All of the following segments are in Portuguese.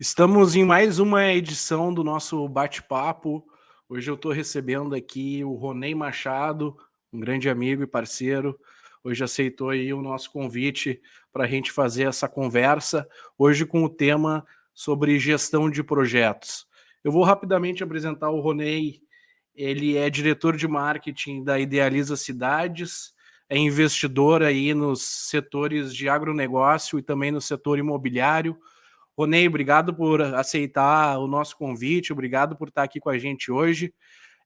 Estamos em mais uma edição do nosso bate-papo. Hoje eu estou recebendo aqui o Ronei Machado, um grande amigo e parceiro. Hoje aceitou aí o nosso convite para a gente fazer essa conversa, hoje com o tema sobre gestão de projetos. Eu vou rapidamente apresentar o Ronei. Ele é diretor de marketing da Idealiza Cidades, é investidor aí nos setores de agronegócio e também no setor imobiliário. Ronei, obrigado por aceitar o nosso convite, obrigado por estar aqui com a gente hoje.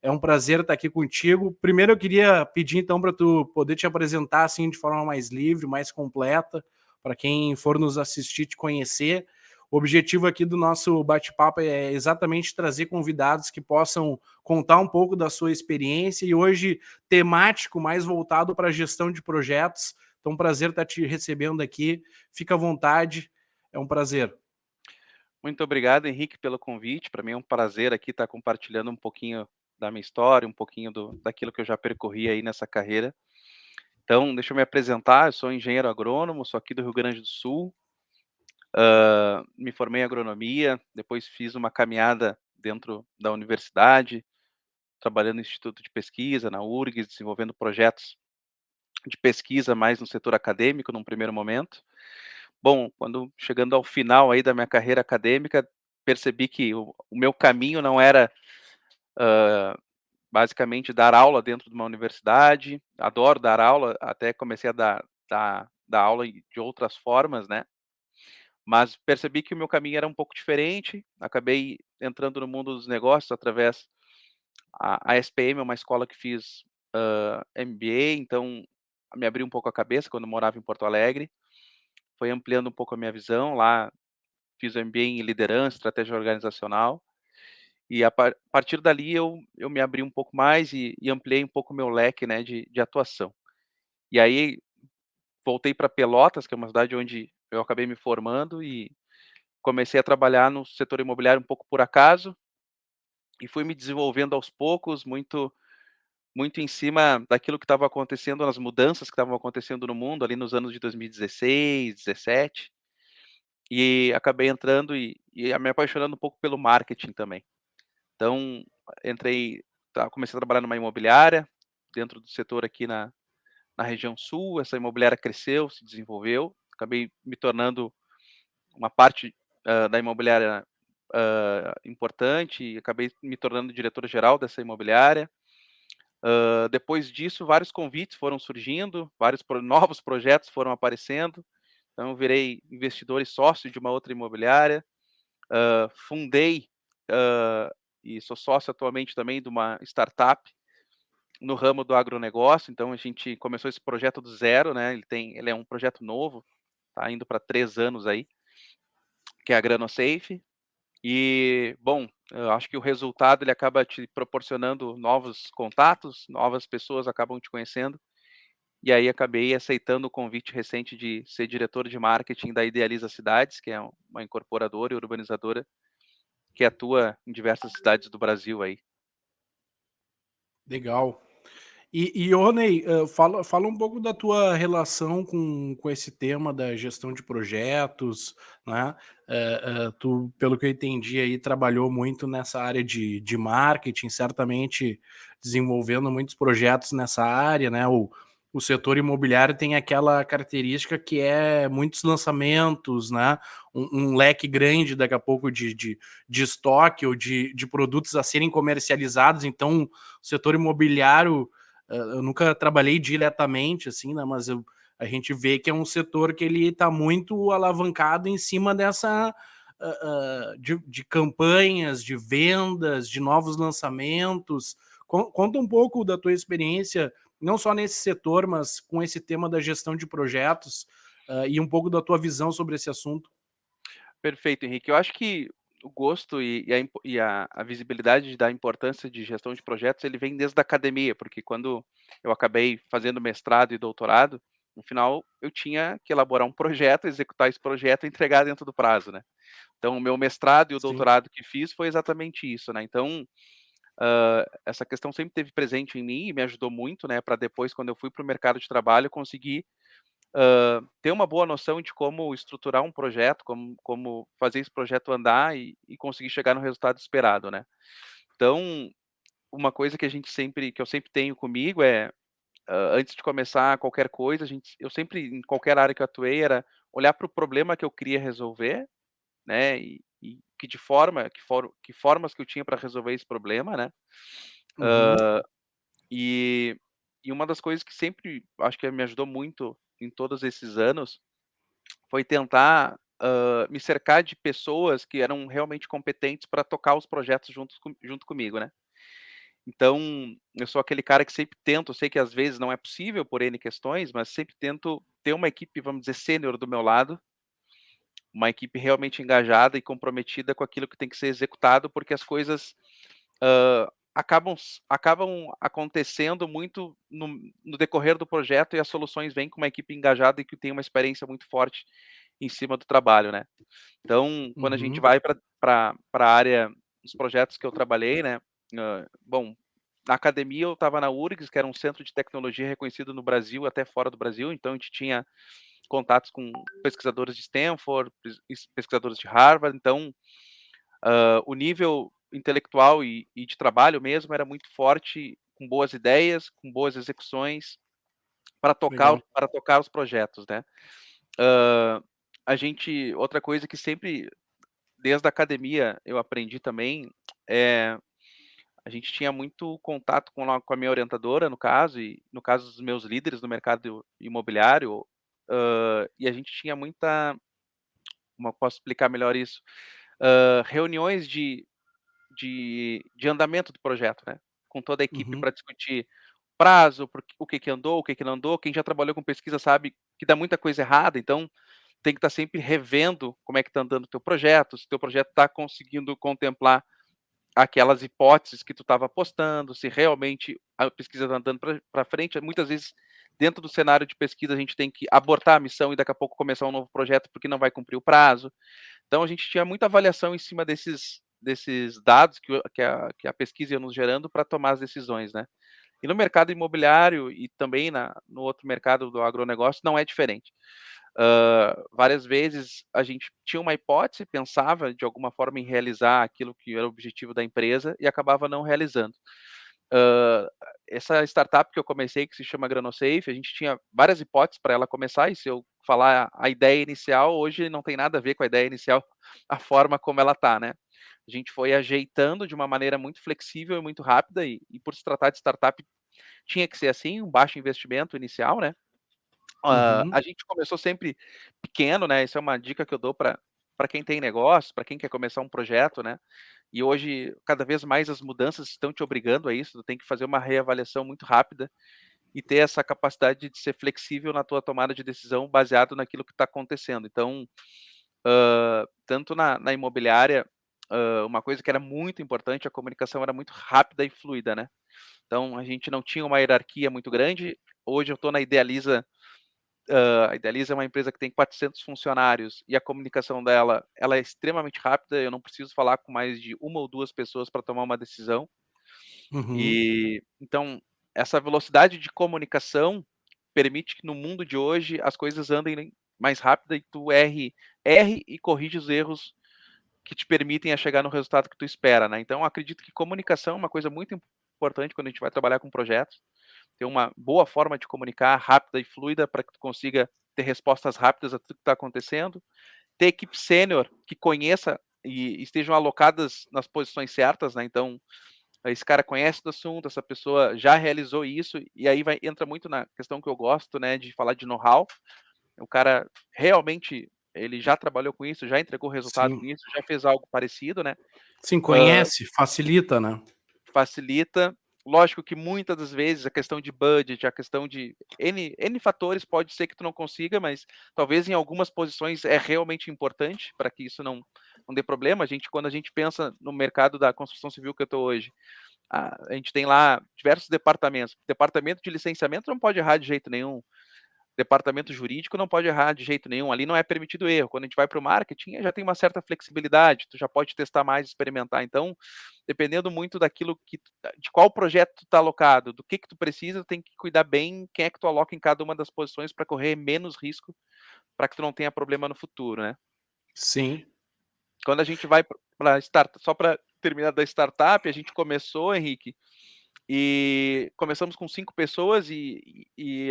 É um prazer estar aqui contigo. Primeiro eu queria pedir então para tu poder te apresentar assim de forma mais livre, mais completa, para quem for nos assistir te conhecer. O objetivo aqui do nosso bate-papo é exatamente trazer convidados que possam contar um pouco da sua experiência e hoje temático mais voltado para a gestão de projetos. Então, um prazer estar te recebendo aqui. Fica à vontade. É um prazer. Muito obrigado, Henrique, pelo convite. Para mim é um prazer aqui estar compartilhando um pouquinho da minha história, um pouquinho daquilo que eu já percorri aí nessa carreira. Então, deixa eu me apresentar. Eu sou engenheiro agrônomo, sou aqui do Rio Grande do Sul. Me formei em agronomia, depois fiz uma caminhada dentro da universidade, trabalhando no Instituto de Pesquisa, na URGS, desenvolvendo projetos de pesquisa mais no setor acadêmico, num primeiro momento. Bom, quando chegando ao final aí da minha carreira acadêmica, percebi que o meu caminho não era basicamente dar aula dentro de uma universidade. Adoro dar aula, até comecei a dar aula de outras formas, né, mas percebi que o meu caminho era um pouco diferente, acabei entrando no mundo dos negócios através a SPM é uma escola que fiz, MBA, então me abriu um pouco a cabeça quando eu morava em Porto Alegre, foi ampliando um pouco a minha visão. Lá fiz o MBA em liderança, estratégia organizacional. E a partir dali eu me abri um pouco mais e ampliei um pouco o meu leque, né, de atuação. E aí voltei para Pelotas, que é uma cidade onde eu acabei me formando, e comecei a trabalhar no setor imobiliário um pouco por acaso, e fui me desenvolvendo aos poucos, muito em cima daquilo que estava acontecendo, nas mudanças que estavam acontecendo no mundo ali nos anos de 2016, 17, e acabei entrando e me apaixonando um pouco pelo marketing também. Então, entrei comecei a trabalhar numa imobiliária, dentro do setor aqui na região sul. Essa imobiliária cresceu, se desenvolveu, acabei me tornando uma parte, da imobiliária, importante, e acabei me tornando diretor-geral dessa imobiliária. Depois disso, vários convites foram surgindo, vários novos projetos foram aparecendo, então eu virei investidor e sócio de uma outra imobiliária. Fundei, e sou sócio atualmente também de uma startup no ramo do agronegócio. Então a gente começou esse projeto do zero, né, ele é um projeto novo, tá indo para 3 anos aí, que é a GranoSafe. E, bom, eu acho que o resultado ele acaba te proporcionando novos contatos, novas pessoas acabam te conhecendo, e aí acabei aceitando o convite recente de ser diretor de marketing da Idealiza Cidades, que é uma incorporadora e urbanizadora que atua em diversas cidades do Brasil aí. Legal. Ô, Ney, fala um pouco da tua relação com esse tema da gestão de projetos, né? Tu, pelo que eu entendi aí, trabalhou muito nessa área de marketing, certamente desenvolvendo muitos projetos nessa área, né? O setor imobiliário tem aquela característica que é muitos lançamentos, né? Um leque grande daqui a pouco de estoque ou de produtos a serem comercializados. Então, o setor imobiliário, eu nunca trabalhei diretamente, assim, né, mas a gente vê que é um setor que ele está muito alavancado em cima dessa de campanhas, de vendas, de novos lançamentos. Conta um pouco da tua experiência, não só nesse setor, mas com esse tema da gestão de projetos, e um pouco da tua visão sobre esse assunto. Perfeito, Henrique. Eu acho que o gosto e a visibilidade da importância de gestão de projetos, ele vem desde a academia, porque quando eu acabei fazendo mestrado e doutorado, no final eu tinha que elaborar um projeto, executar esse projeto e entregar dentro do prazo, né. Então o meu mestrado e o Sim. doutorado que fiz foi exatamente isso, né. Então, essa questão sempre esteve presente em mim e me ajudou muito, né, para depois, quando eu fui para o mercado de trabalho, conseguir ter uma boa noção de como estruturar um projeto, como fazer esse projeto andar e conseguir chegar no resultado esperado, né. Então, uma coisa que eu sempre tenho comigo é, antes de começar qualquer coisa, eu sempre, em qualquer área que eu atuei, era olhar para o problema que eu queria resolver, né, e que formas que eu tinha para resolver esse problema, né. Uhum, E e uma das coisas que sempre acho que me ajudou muito em todos esses anos, foi tentar, me cercar de pessoas que eram realmente competentes para tocar os projetos junto comigo, né. Então, eu sou aquele cara que sempre tento, eu sei que às vezes não é possível por N questões, mas sempre tento ter uma equipe, vamos dizer, sênior do meu lado, uma equipe realmente engajada e comprometida com aquilo que tem que ser executado, porque as coisas, acabam acontecendo muito no decorrer do projeto e as soluções vêm com uma equipe engajada e que tem uma experiência muito forte em cima do trabalho, né. Então, quando a gente uhum, vai para a área dos projetos que eu trabalhei, né, bom, na academia eu estava na URGS, que era um centro de tecnologia reconhecido no Brasil, até fora do Brasil, então a gente tinha contatos com pesquisadores de Stanford, pesquisadores de Harvard, então, o nível intelectual e de trabalho mesmo era muito forte, com boas ideias, com boas execuções, legal. para tocar os projetos, né. Hã, outra coisa que sempre, desde a academia, eu aprendi também, eh, a gente tinha muito contato com a minha orientadora, no caso, e no caso dos meus líderes no mercado imobiliário, e a gente tinha muita, como eu posso explicar melhor isso? Reuniões de andamento do projeto, né, com toda a equipe Uhum, para discutir prazo, o que que andou, o que que não andou. Quem já trabalhou com pesquisa sabe que dá muita coisa errada, então tem que estar sempre revendo como é que está andando o teu projeto, se o teu projeto está conseguindo contemplar aquelas hipóteses que tu estava apostando, se realmente a pesquisa está andando para frente. Muitas vezes, dentro do cenário de pesquisa, a gente tem que abortar a missão e daqui a pouco começar um novo projeto, porque não vai cumprir o prazo. Então a gente tinha muita avaliação em cima desses dados que a pesquisa ia nos gerando para tomar as decisões, né. E no mercado imobiliário e também no outro mercado do agronegócio não é diferente. Várias vezes a gente tinha uma hipótese, pensava de alguma forma em realizar aquilo que era o objetivo da empresa e acabava não realizando. Hã, Essa startup que eu comecei, que se chama Granosafe, a gente tinha várias hipóteses para ela começar, e se eu falar a ideia inicial, hoje não tem nada a ver com a ideia inicial, a forma como ela tá, né. A gente foi ajeitando de uma maneira muito flexível e muito rápida, e por se tratar de startup, tinha que ser assim, um baixo investimento inicial, né. uhum, A gente começou sempre pequeno, né, isso é uma dica que eu dou para quem tem negócio, para quem quer começar um projeto, né, e hoje cada vez mais as mudanças estão te obrigando a isso, tu tem que fazer uma reavaliação muito rápida e ter essa capacidade de ser flexível na tua tomada de decisão baseado naquilo que está acontecendo. Então, tanto na imobiliária, uma coisa que era muito importante, a comunicação era muito rápida e fluida, né. Então a gente não tinha uma hierarquia muito grande. Hoje eu estou na Idealiza. A Idealiza é uma empresa que tem 400 funcionários e a comunicação dela, ela é extremamente rápida, eu não preciso falar com mais de uma ou 2 pessoas para tomar uma decisão. uhum. E, então, essa velocidade de comunicação permite que no mundo de hoje as coisas andem mais rápida e tu erre e corrige os erros que te permitem a chegar no resultado que tu espera, né. Então eu acredito que comunicação é uma coisa muito importante quando a gente vai trabalhar com projetos, ter uma boa forma de comunicar, rápida e fluida, para que tu consiga ter respostas rápidas a tudo que está acontecendo. Ter equipe sênior que conheça e estejam alocadas nas posições certas, né, então, esse cara conhece do assunto, essa pessoa já realizou isso, e aí entra muito na questão que eu gosto, né, de falar de know-how. O cara realmente, ele já trabalhou com isso, já entregou resultado Sim. com isso, já fez algo parecido, né. Sim, conhece, facilita, né. Facilita. Lógico que muitas das vezes a questão de budget, a questão de N fatores, pode ser que tu não consiga, mas talvez em algumas posições é realmente importante para que isso não dê problema. Quando a gente pensa no mercado da construção civil que eu estou hoje, a gente tem lá diversos departamentos. Departamento de licenciamento não pode errar de jeito nenhum. departamento jurídico não pode errar de jeito nenhum, ali não é permitido erro. Quando a gente vai para o marketing, já tem uma certa flexibilidade, tu já pode testar mais, experimentar. Então, dependendo muito daquilo que de qual projeto tu tá alocado, do que tu precisa, tu tem que cuidar bem quem é que tu aloca em cada uma das posições para correr menos risco, para que tu não tenha problema no futuro, né. Sim. Quando a gente vai para startup, só para terminar da startup, a gente começou, Henrique, e começamos com 5 pessoas e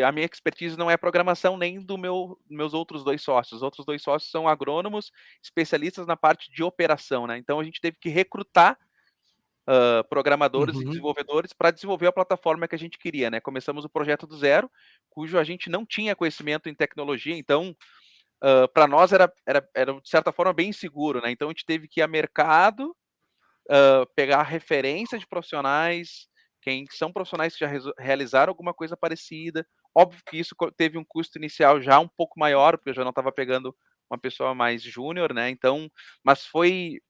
a minha expertise não é programação nem do meus outros 2 sócios. Os outros 2 sócios são agrônomos, especialistas na parte de operação, né. Então a gente teve que recrutar, programadores e Uhum. desenvolvedores para desenvolver a plataforma que a gente queria, né. Começamos o projeto do zero, cujo a gente não tinha conhecimento em tecnologia, então, para nós era de certa forma bem inseguro, né. Então a gente teve que ir a mercado, pegar referência de profissionais, quem são profissionais que já realizaram alguma coisa parecida. Óbvio que isso teve um custo inicial já um pouco maior, porque eu já não estava pegando uma pessoa mais júnior, né, então mas foi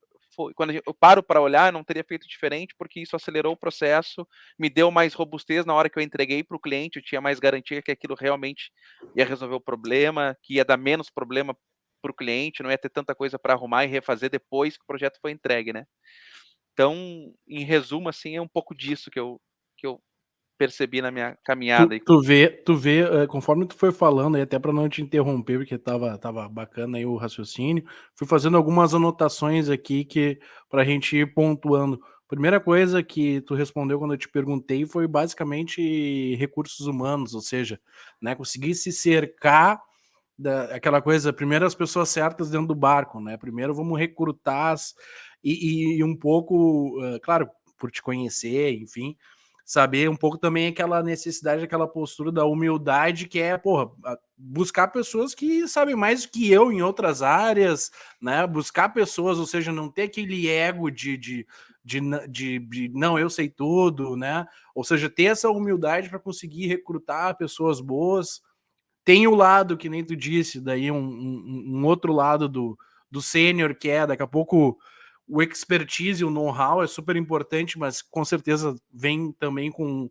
quando eu paro para olhar, não teria feito diferente, porque isso acelerou o processo, me deu mais robustez na hora que eu entreguei para o cliente, eu tinha mais garantia que aquilo realmente ia resolver o problema, que ia dar menos problema para o cliente, não ia ter tanta coisa para arrumar e refazer depois que o projeto foi entregue, né. Então, em resumo, assim, é um pouco disso que eu percebi na minha Tu caminhada aí. tu vê tu vê, conforme tu foi falando aí, até para não te interromper, porque tava bacana aí o raciocínio, fui fazendo algumas anotações aqui que pra gente ir pontuando. Primeira coisa que tu respondeu quando eu te perguntei foi basicamente recursos humanos, ou seja, né, conseguir se cercar aquela coisa, primeiro as pessoas certas dentro do barco, né, primeiro vamos recrutar e um pouco, claro, por te conhecer, enfim, saber um pouco também aquela necessidade, aquela postura da humildade que é, porra, buscar pessoas que sabem mais do que eu em outras áreas, né, buscar pessoas, ou seja, não ter aquele ego de não, eu sei tudo, né, ou seja, ter essa humildade para conseguir recrutar pessoas boas. Tem o lado, que nem tu disse, daí um outro lado do sênior, que é daqui a pouco o expertise, o know-how é super importante, mas com certeza vem também com,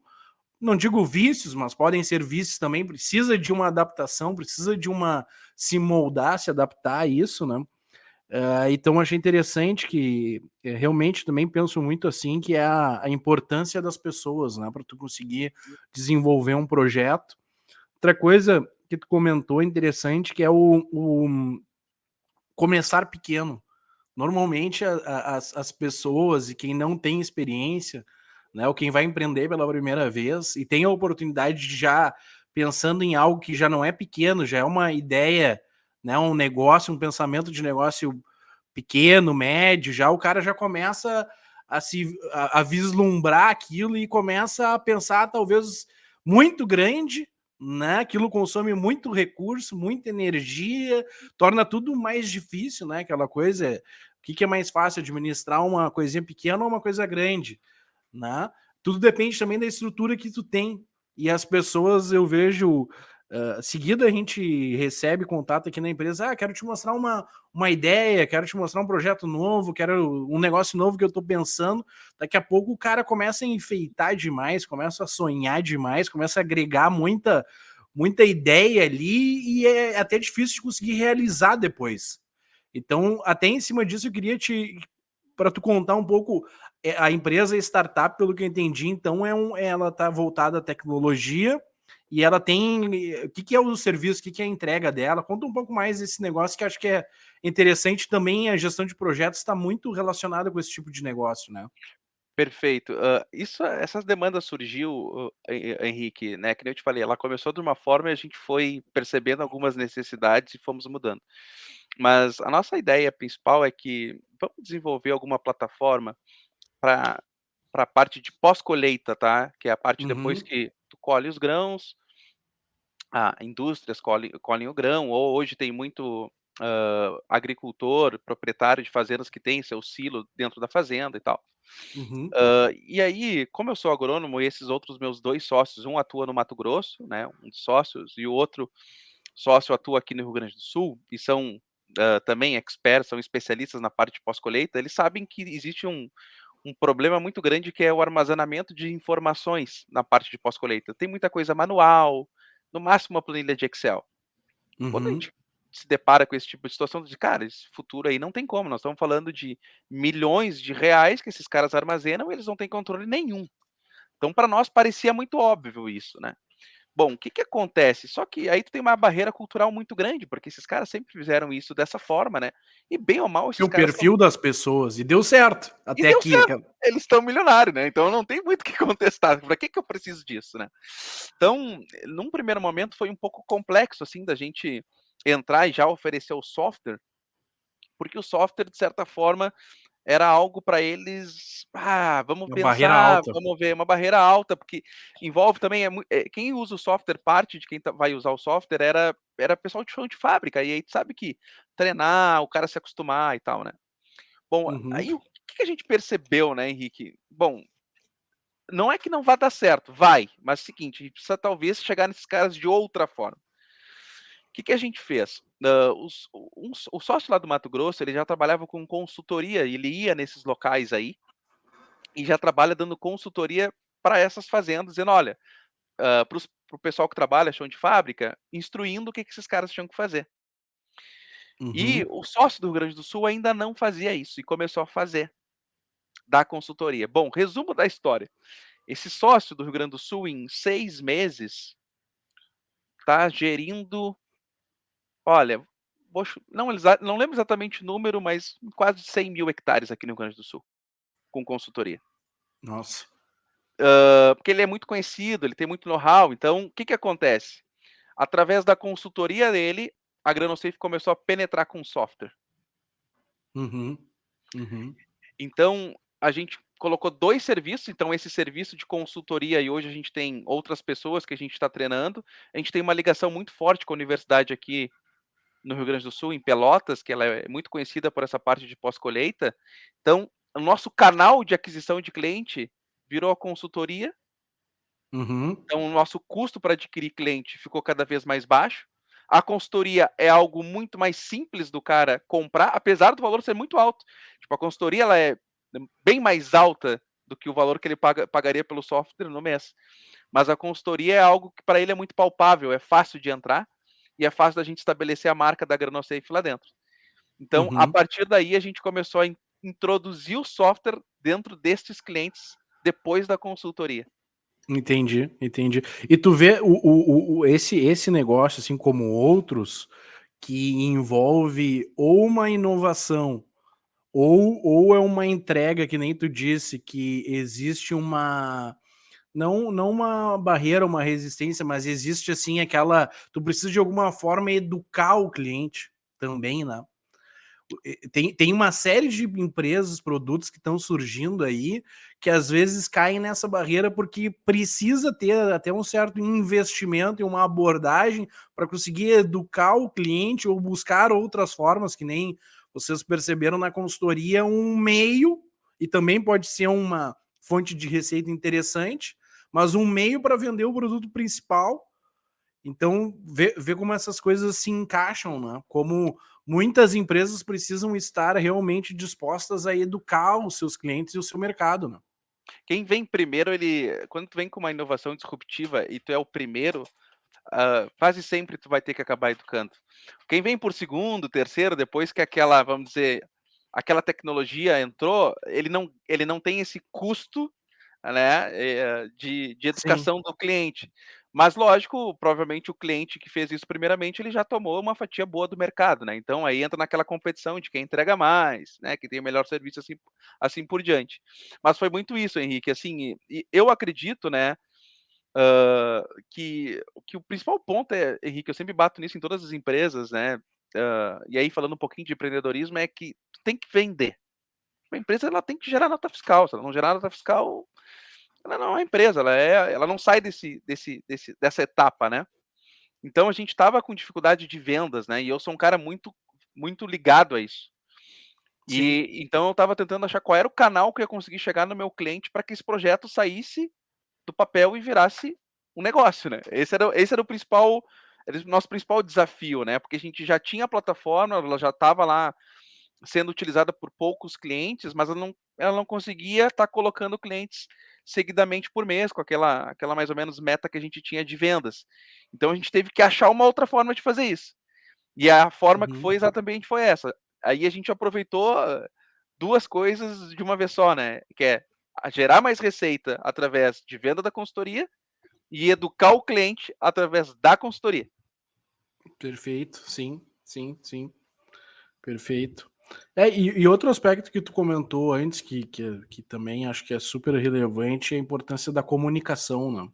não digo vícios, mas podem ser vícios também, precisa de uma adaptação, precisa de uma se moldar, se adaptar a isso, né. Então achei interessante que, realmente também penso muito assim, que é a importância das pessoas, né, para tu conseguir desenvolver um projeto. Outra coisa que tu comentou interessante, que é o começar pequeno. Normalmente as pessoas e quem não tem experiência, né, ou quem vai empreender pela primeira vez e tem a oportunidade de já pensando em algo que já não é pequeno, já é uma ideia, né, um negócio, um pensamento de negócio pequeno, médio, já o cara já começa a vislumbrar aquilo e começa a pensar talvez muito grande, né, aquilo consome muito recurso, muita energia, torna tudo mais difícil, né, aquela coisa, o que que é mais fácil, administrar uma coisinha pequena ou uma coisa grande, né. Tudo depende também da estrutura que tu tem. E as pessoas eu vejo, seguida a gente recebe contato aqui na empresa: "Ah, quero te mostrar uma ideia, quero te mostrar um projeto novo, quero um negócio novo que eu tô pensando". Daqui a pouco o cara começa a enfeitar demais, começa a sonhar demais, começa a agregar muita ideia ali e é até difícil de conseguir realizar depois. Então, até em cima disso eu queria te para tu contar um pouco, a empresa startup, pelo que eu entendi, então ela está voltada à tecnologia e ela tem o que que é o serviço, o que que é a entrega dela? Conta um pouco mais desse negócio que acho que é interessante também, a gestão de projetos está muito relacionada com esse tipo de negócio, né. Perfeito. Essas demandas surgiu, Henrique, né, que nem eu te falei, ela começou de uma forma e a gente foi percebendo algumas necessidades e fomos mudando. Mas a nossa ideia principal é que vamos desenvolver alguma plataforma para a parte de pós-colheita, tá, que é a parte depois Uhum, que tu colhe os grãos, indústrias colhem o grão, ou hoje tem muito, agricultor, proprietário de fazendas que tem seu silo dentro da fazenda e tal. uhum, E aí, como eu sou agrônomo e esses outros meus 2 sócios, um atua no Mato Grosso, né, um dos sócios, e o outro sócio atua aqui no Rio Grande do Sul, e são, também experts, são especialistas na parte de pós-colheita, eles sabem que existe um problema muito grande que é o armazenamento de informações na parte de pós-colheita. Tem muita coisa manual, no máximo uma planilha de Excel. Quando a Uhum. gente se depara com esse tipo de situação, de cara, esse futuro aí não tem como, nós estamos falando de milhões de reais que esses caras armazenam e eles não têm controle nenhum. Então para nós parecia muito óbvio isso, né. Bom, o que que acontece? Só que aí tu tem uma barreira cultural muito grande, porque esses caras sempre fizeram isso dessa forma, né, e bem ou mal E esses o caras estão perfil das pessoas, e deu certo, e até deu aqui. certo, eles estão milionários, né, então não tem muito o que contestar, pra que que eu preciso disso, né. Então, num primeiro momento foi um pouco complexo, assim, da gente entrar e já oferecer o software, porque o software de certa forma era algo para eles, vamos Uma barreira pensar, alta. vamos ver, uma barreira alta, porque envolve também quem usa o software, parte de quem vai usar o software era pessoal de chão de fábrica, e aí tu sabe que treinar, o cara se acostumar e tal, né. Bom, Uhum. aí o que que a gente percebeu, né, Henrique? Bom, não é que não vá dar certo, vai, mas é o seguinte, a gente precisa talvez chegar nesses caras de outra forma. O que que a gente fez? O sócio lá do Mato Grosso, ele já trabalhava com consultoria, ele ia nesses locais aí, e já trabalha dando consultoria para essas fazendas, dizendo: "Olha, para o pessoal que trabalha chão de fábrica, instruindo o que que esses caras tinham que fazer". E Uhum. o sócio do Rio Grande do Sul ainda não fazia isso, e começou a fazer, dar consultoria. Bom, resumo da história, esse sócio do Rio Grande do Sul, em 6 meses, está gerindo, olha, não lembro exatamente o número, mas quase 100.000 hectares aqui no Rio Grande do Sul, com consultoria. Nossa. Porque ele é muito conhecido, ele tem muito know-how, então o que que acontece? Através da consultoria dele, a Granosafe começou a penetrar com software. Uhum. Uhum. Então, a gente colocou 2 serviços, então esse serviço de consultoria e hoje a gente tem outras pessoas que a gente está treinando, a gente tem uma ligação muito forte com a universidade aqui no Rio Grande do Sul, em Pelotas, que ela é muito conhecida por essa parte de pós-colheita. Então, o nosso canal de aquisição de cliente virou a consultoria, Uhum. então o nosso custo para adquirir cliente ficou cada vez mais baixo. A consultoria é algo muito mais simples do cara comprar, apesar do valor ser muito alto. Tipo, a consultoria ela é bem mais alta do que o valor que ele pagaria pelo software no mês. Mas a consultoria é algo que para ele é muito palpável, é fácil de entrar e é fácil da gente estabelecer a marca da Granosafe lá dentro. Então, a Uhum. partir daí, a gente começou a introduzir o software dentro destes clientes depois da consultoria. Entendi, entendi. E tu vê esse negócio, assim como outros, que envolve ou uma inovação ou é uma entrega que nem tu disse, que existe uma não uma barreira, uma resistência, mas existe, assim, aquela tu precisa de alguma forma educar o cliente também, né. Tem uma série de empresas, produtos que estão surgindo aí, que às vezes caem nessa barreira, porque precisa ter até um certo investimento e uma abordagem para conseguir educar o cliente ou buscar outras formas, que nem vocês perceberam na consultoria, um meio, e também pode ser uma fonte de receita interessante, mas um meio para vender o produto principal. Então, ver como essas coisas se encaixam, né, como muitas empresas precisam estar realmente dispostas a educar os seus clientes e o seu mercado, né. Quem vem primeiro, quando tu vem com uma inovação disruptiva e tu é o primeiro, quase sempre tu vai ter que acabar educando. Quem vem por segundo, terceiro, depois que aquela, vamos dizer, aquela tecnologia entrou, ele não tem esse custo, né, de Sim. educação do cliente. Mas lógico, provavelmente o cliente que fez isso primeiramente, ele já tomou uma fatia boa do mercado, né, então aí entra naquela competição de quem entrega mais, né, quem tem o melhor serviço, assim por diante. Mas foi muito isso, Henrique, assim, e eu acredito, né, que o principal ponto é, Henrique, eu sempre bato nisso em todas as empresas, né, e aí falando um pouquinho de empreendedorismo, é que tu tem que vender. A empresa ela tem que gerar nota fiscal, se ela não gerar nota fiscal, ela não é empresa, ela não sai dessa etapa, né. Então a gente estava com dificuldade de vendas, né, e eu sou um cara muito ligado a isso. Sim. E então eu estava tentando achar qual era o canal que eu ia conseguir chegar no meu cliente para que esse projeto saísse do papel e virasse um negócio, né. Esse era o nosso principal desafio, né, porque a gente já tinha a plataforma, ela já estava lá sendo utilizada por poucos clientes, mas ela não conseguia estar colocando clientes seguidamente por mês, com aquela mais ou menos meta que a gente tinha de vendas. Então a gente teve que achar uma outra forma de fazer isso. E a forma que Uhum. foi essa. Aí a gente aproveitou 2 coisas de uma vez só, né, que é a gerar mais receita através de venda da consultoria e educar o cliente através da consultoria. Perfeito, sim, sim, sim, perfeito. E outro aspecto que tu comentou antes, que também acho que é super relevante, é a importância da comunicação, né?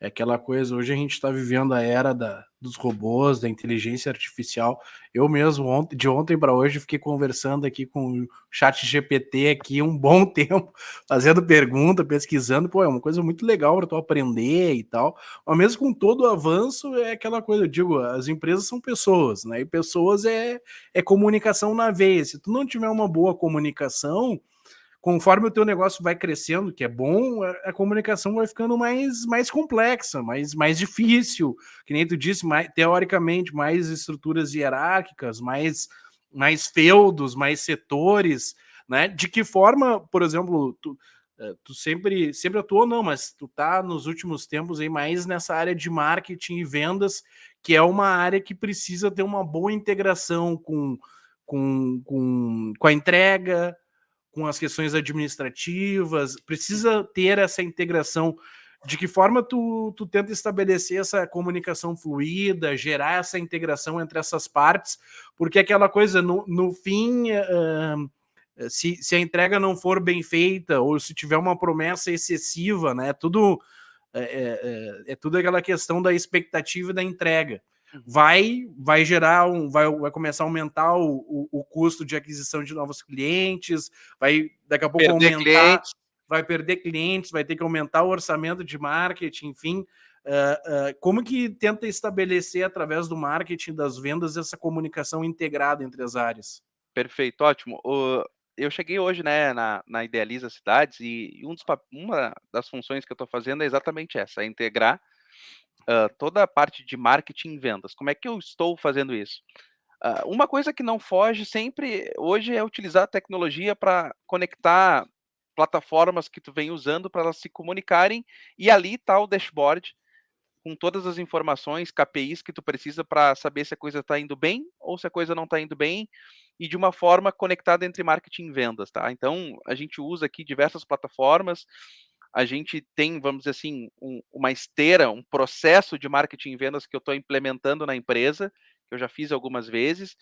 É aquela coisa, hoje a gente está vivendo a era dos robôs, da inteligência artificial. Eu mesmo, de ontem para hoje, fiquei conversando aqui com o chat GPT aqui um bom tempo, fazendo pergunta, pesquisando. Pô, é uma coisa muito legal para tu aprender e tal. Mas mesmo com todo o avanço, é aquela coisa, eu digo, as empresas são pessoas, né? E pessoas é comunicação na veia. Se tu não tiver uma boa comunicação, conforme o teu negócio vai crescendo, que é bom, a comunicação vai ficando mais complexa, mais difícil, que nem tu disse, teoricamente, mais estruturas hierárquicas, mais feudos, mais setores, né? De que forma, por exemplo, tu sempre atuou, não, mas tu tá nos últimos tempos aí mais nessa área de marketing e vendas, que é uma área que precisa ter uma boa integração com a entrega, com as questões administrativas, precisa ter essa integração. De que forma tu tenta estabelecer essa comunicação fluida, gerar essa integração entre essas partes, porque aquela coisa, no fim, se a entrega não for bem feita, ou se tiver uma promessa excessiva, né, é tudo aquela questão da expectativa e da entrega. Uhum. Vai gerar vai começar a aumentar o custo de aquisição de novos clientes, vai daqui a pouco Perder aumentar, clientes. vai perder clientes, vai ter que aumentar o orçamento de marketing, enfim. Como que tenta estabelecer através do marketing, das vendas, essa comunicação integrada entre as áreas? Perfeito, ótimo. Eu cheguei hoje, né, na Idealiza Cidades e uma das funções que eu estou fazendo é exatamente essa, é integrar, toda a parte de marketing e vendas. Como é que eu estou fazendo isso? Uma coisa que não foge sempre hoje é utilizar a tecnologia para conectar plataformas que tu vem usando para elas se comunicarem, e ali está o dashboard com todas as informações, KPIs que tu precisa para saber se a coisa está indo bem ou se a coisa não está indo bem, e de uma forma conectada entre marketing e vendas, tá. Então, a gente usa aqui diversas plataformas, a gente tem, vamos dizer assim, uma esteira, um processo de marketing e vendas que eu estou implementando na empresa, que eu já fiz algumas vezes,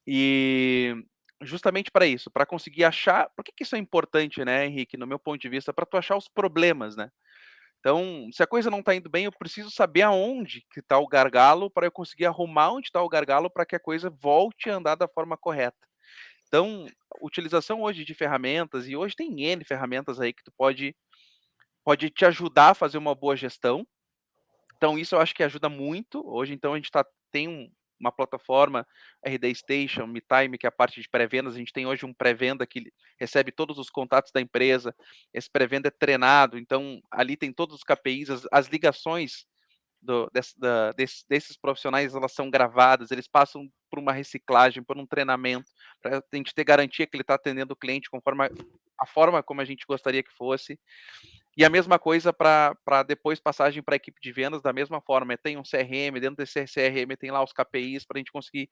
e justamente para isso, para conseguir achar por que que isso é importante, né, Henrique, no meu ponto de vista, para tu achar os problemas, né. Então, se a coisa não está indo bem, eu preciso saber aonde que está o gargalo para eu conseguir arrumar onde está o gargalo para que a coisa volte a andar da forma correta. Então, utilização hoje de ferramentas, e hoje tem N ferramentas aí que tu pode te ajudar a fazer uma boa gestão. Então isso eu acho que ajuda muito. Hoje, então, a gente tem uma plataforma, RD Station, MeTime, que é a parte de pré-vendas. A gente tem hoje um pré-venda que recebe todos os contatos da empresa. Esse pré-venda é treinado, então ali tem todos os KPIs, as ligações desses profissionais, elas são gravadas, eles passam por uma reciclagem, por um treinamento, para a gente ter garantia que ele está atendendo o cliente conforme a forma como a gente gostaria que fosse. E a mesma coisa para depois passagem para a equipe de vendas, da mesma forma, tem um CRM, dentro desse CRM tem lá os KPIs para a gente conseguir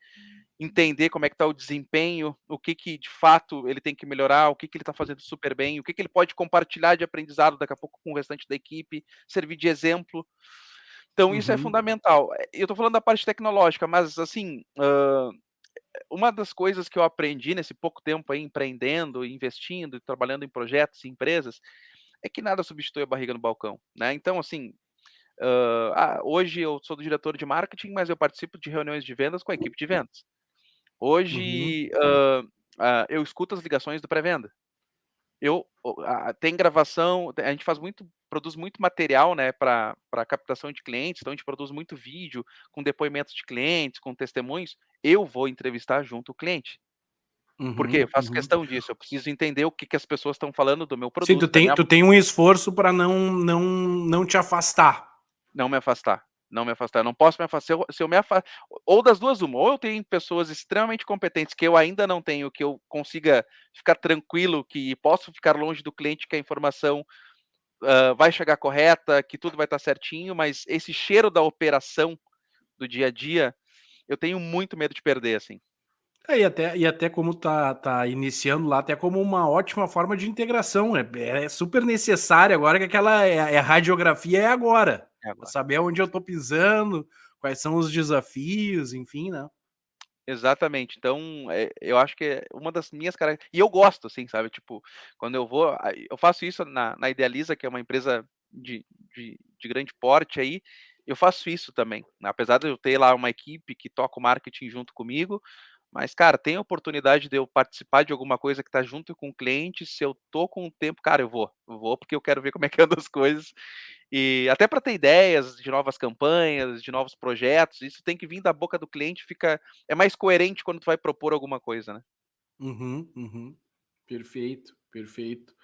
entender como é que está o desempenho, o que que de fato ele tem que melhorar, o que que ele está fazendo super bem, o que que ele pode compartilhar de aprendizado daqui a pouco com o restante da equipe, servir de exemplo. Então isso é Uhum, fundamental. Eu estou falando da parte tecnológica, mas assim, uma das coisas que eu aprendi nesse pouco tempo aí empreendendo, investindo, trabalhando em projetos e empresas, é que nada substitui a barriga no balcão, né. Então assim, hoje eu sou do diretor de marketing, mas eu participo de reuniões de vendas com a equipe de vendas. uhum. Hoje, eu escuto as ligações do pré-venda. Tem gravação, a gente produz muito material, né, para captação de clientes, então a gente produz muito vídeo com depoimentos de clientes, com testemunhos. Eu vou entrevistar junto o cliente. Por quê? Uhum, Eu faço uhum. questão disso, eu preciso entender o que que as pessoas estão falando do meu Sim, produto, da minha tu tem um esforço para não te afastar. não me afastar. não me afastar. Eu não posso me afastar. Se eu me afastar, ou das duas, uma, ou eu tenho pessoas extremamente competentes que eu ainda não tenho, que eu consiga ficar tranquilo, que posso ficar longe do cliente, que a informação vai chegar correta, que tudo vai estar certinho, mas esse cheiro da operação do dia a dia, eu tenho muito medo de perder, assim. E até como tá iniciando lá, até como uma ótima forma de integração, é super necessário agora que aquela a radiografia é agora, É pra agora. saber onde eu tô pisando, quais são os desafios, enfim, né. Exatamente. Então, eu acho que é uma das minhas cara e eu gosto, assim, sabe, tipo, quando eu vou eu faço isso na Idealiza, que é uma empresa de grande porte aí, eu faço isso também, né, apesar de eu ter lá uma equipe que toca o marketing junto comigo, mas, cara, tem a oportunidade de eu participar de alguma coisa que tá junto com o cliente, se eu tô com o tempo, cara, eu vou porque eu quero ver como é que andam as coisas, e até para ter ideias de novas campanhas, de novos projetos, isso tem que vir da boca do cliente, é mais coerente quando tu vai propor alguma coisa, né. Uhum, uhum. Perfeito, perfeito.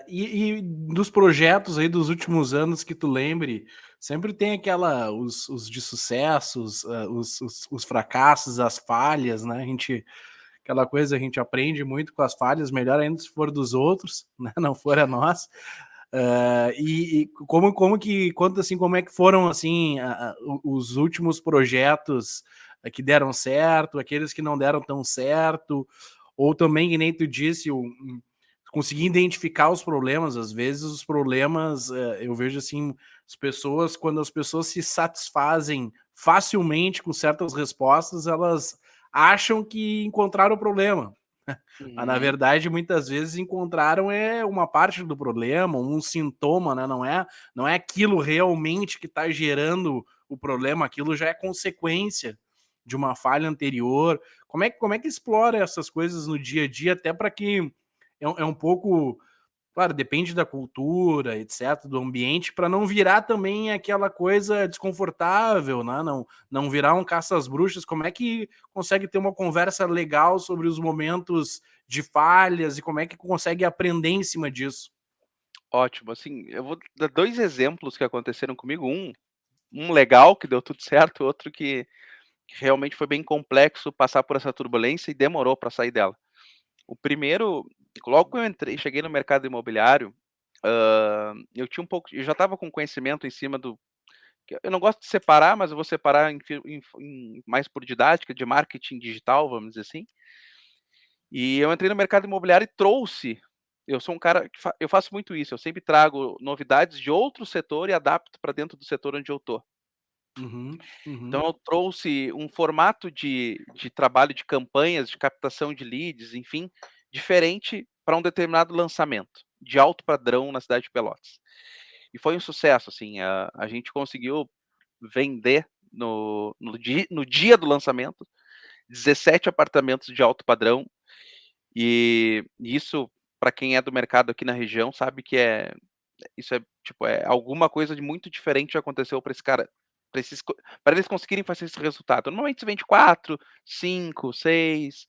E dos projetos aí dos últimos anos que tu lembre, sempre tem os de sucessos, os fracassos, as falhas, né, aquela coisa, a gente aprende muito com as falhas, melhor ainda se for dos outros, né, não for a nós. E como que conta, assim, como é que foram, assim, os últimos projetos, que deram certo, aqueles que não deram tão certo, ou também que nem tu disse, conseguir identificar os problemas, às vezes os problemas, eu vejo, assim, quando as pessoas se satisfazem facilmente com certas respostas, elas acham que encontraram o problema. Mas na Uhum. verdade, muitas vezes encontraram uma parte do problema, um sintoma, né, não é aquilo realmente que está gerando o problema, aquilo já é consequência de uma falha anterior. Como é que explora essas coisas no dia a dia, até para que é um pouco. Claro, depende da cultura, etc, do ambiente, para não virar também aquela coisa desconfortável, né, não virar um caça às bruxas. Como é que consegue ter uma conversa legal sobre os momentos de falhas e como é que consegue aprender em cima disso? Ótimo, assim, eu vou dar 2 exemplos que aconteceram comigo, um legal que deu tudo certo, outro que realmente foi bem complexo passar por essa turbulência e demorou para sair dela. O primeiro, logo que eu cheguei no mercado imobiliário, eu já estava com conhecimento em cima do que eu não gosto de separar, mas eu vou separar mais por didática, de marketing digital, vamos dizer assim. E eu entrei no mercado imobiliário e eu sou um cara que eu faço muito isso, eu sempre trago novidades de outro setor e adapto para dentro do setor onde eu tô. Uhum, Então uhum, eu trouxe um formato de trabalho de campanhas, de captação de leads, enfim, diferente para um determinado lançamento, de alto padrão na cidade de Pelotas. E foi um sucesso, assim, a gente conseguiu vender no dia do lançamento 17 apartamentos de alto padrão, e isso, para quem é do mercado aqui na região, sabe que isso é, tipo, é alguma coisa de muito diferente que aconteceu para esse cara, para eles conseguirem fazer esse resultado. Normalmente se vende 4, 5, 6.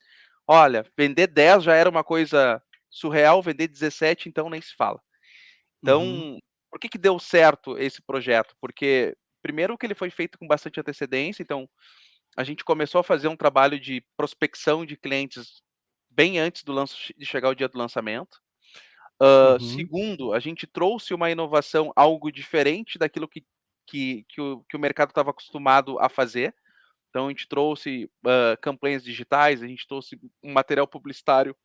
Olha, vender 10 já era uma coisa surreal, vender 17 então nem se fala. uhum, Então, por que que deu certo esse projeto? Porque primeiro que ele foi feito com bastante antecedência, então a gente começou a fazer um trabalho de prospecção de clientes bem antes de chegar o dia do lançamento. uhum, Segundo, a gente trouxe uma inovação, algo diferente daquilo que o mercado estava acostumado a fazer. Então a gente trouxe, campanhas digitais, a gente trouxe um material publicitário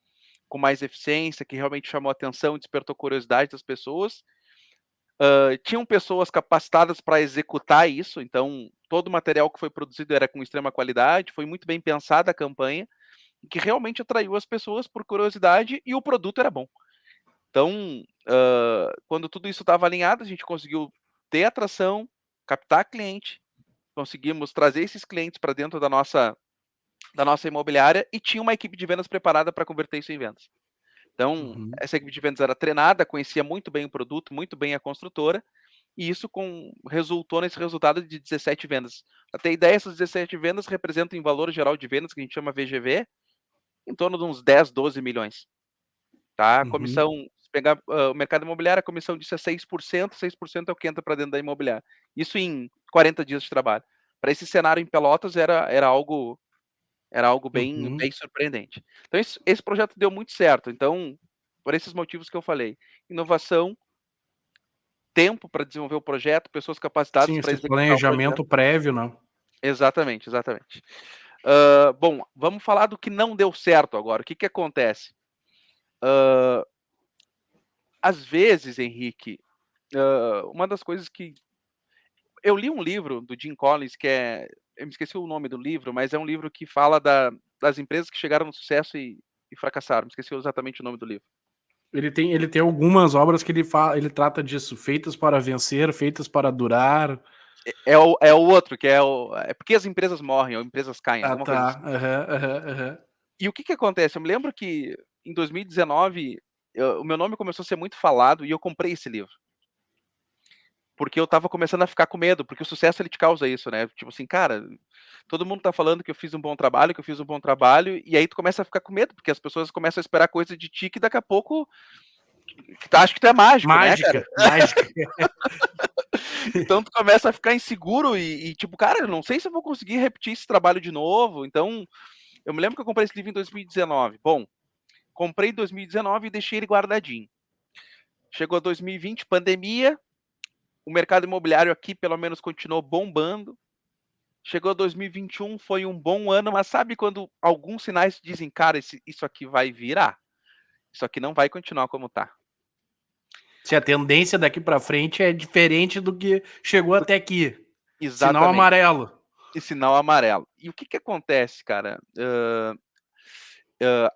com mais eficiência, que realmente chamou atenção e despertou curiosidade das pessoas. Tinham pessoas capacitadas para executar isso, então todo o material que foi produzido era com extrema qualidade, foi muito bem pensada a campanha, e que realmente atraiu as pessoas por curiosidade e o produto era bom. Então, quando tudo isso estava alinhado, a gente conseguiu ter atração, captar cliente, conseguimos trazer esses clientes para dentro da nossa imobiliária e tinha uma equipe de vendas preparada para converter isso em vendas. Então, uhum, essa equipe de vendas era treinada, conhecia muito bem o produto, muito bem a construtora, e isso resultou nesse resultado de 17 vendas. Pra ter ideia, essas 17 vendas representam em valor geral de vendas, que a gente chama VGV, em torno de uns 10, 12 milhões. Tá, uhum. comissão pegar, o mercado imobiliário, a comissão disso é 6%, 6% é o que entra para dentro da imobiliária. Isso em 40 dias de trabalho. Para esse cenário em Pelotas era algo bem Uhum. bem surpreendente. Então esse projeto deu muito certo, então, por esses motivos que eu falei, inovação, tempo para desenvolver o projeto, pessoas capacitadas Sim, para esse executar o projeto. planejamento prévio, né. Exatamente, exatamente. Bom, vamos falar do que não deu certo agora, o que que acontece? Às vezes, Henrique, uma das coisas que eu li um livro do Jim Collins que eu me esqueci o nome do livro, mas é um livro que fala das empresas que chegaram no sucesso e fracassaram, me esqueci exatamente o nome do livro. Ele tem algumas obras que ele trata disso, feitas para vencer, feitas para durar. É o outro, que é Por que as empresas morrem ou empresas caem, Ah, alguma coisa tá. assim. Aham, aham, aham. E o que que acontece, eu me lembro que em 2019, o meu nome começou a ser muito falado e eu comprei esse livro. Porque eu estava começando a ficar com medo, porque o sucesso ele te causa isso, né, tipo assim: "Cara, todo mundo tá falando que eu fiz um bom trabalho, que eu fiz um bom trabalho", e aí tu começa a ficar com medo, porque as pessoas começam a esperar coisa de ti que daqui a pouco que tu acha que tu é mágico, né, cara. Mágica, mágica. Então tu começa a ficar inseguro e tipo: "Cara, eu não sei se eu vou conseguir repetir esse trabalho de novo", então, eu me lembro que eu comprei esse livro em 2019. Bom, comprei em 2019 e deixei ele guardadinho. Chegou 2020, pandemia, o mercado imobiliário aqui pelo menos continuou bombando. Chegou 2021, foi um bom ano, mas sabe quando alguns sinais dizem: "Cara, isso aqui vai virar, isso aqui não vai continuar como tá". Se a tendência daqui pra frente é diferente do que chegou Do até aqui. Sinal Exatamente, amarelo. e sinal amarelo. E o que que acontece, cara,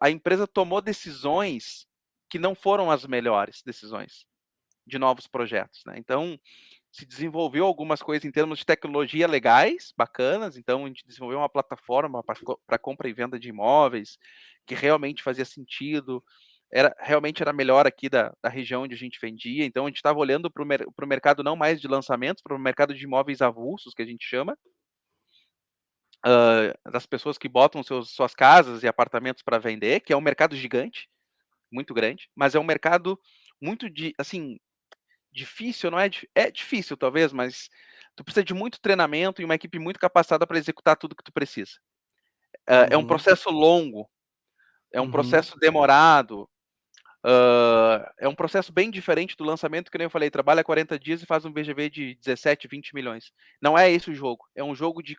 a empresa tomou decisões que não foram as melhores decisões de novos projetos, né, então se desenvolveu algumas coisas em termos de tecnologia legais, bacanas, então a gente desenvolveu uma plataforma para compra e venda de imóveis, que realmente fazia sentido, realmente era melhor aqui da região onde a gente vendia, então a gente estava olhando para o mercado não mais de lançamentos, para o mercado de imóveis avulsos, que a gente chama, das pessoas que botam suas casas e apartamentos para vender, que é um mercado gigante, muito grande, mas é um mercado muito assim, difícil, não é difícil talvez, mas tu precisa de muito treinamento e uma equipe muito capacitada para executar tudo que tu precisa. É um Uhum, processo longo, é um uhum. processo demorado, é um processo bem diferente do lançamento, que nem eu falei, trabalha 40 dias e faz um VGV de 17, 20 milhões. Não é esse o jogo, é um jogo de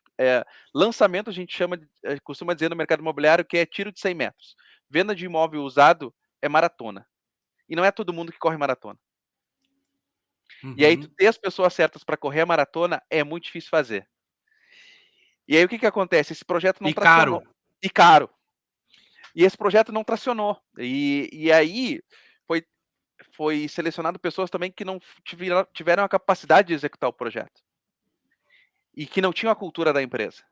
lançamento a gente costuma dizer no mercado imobiliário que é tiro de 100 metros. Venda de imóvel usado é maratona, e não é todo mundo que corre maratona. E aí tu Uhum. ter as pessoas certas para correr a maratona é muito difícil fazer. E aí o que que acontece? Esse projeto não E caro. tracionou. E caro. E esse projeto não tracionou. E aí foi foi selecionado pessoas também que não tiveram a capacidade de executar o projeto. E que não tinham a cultura da empresa.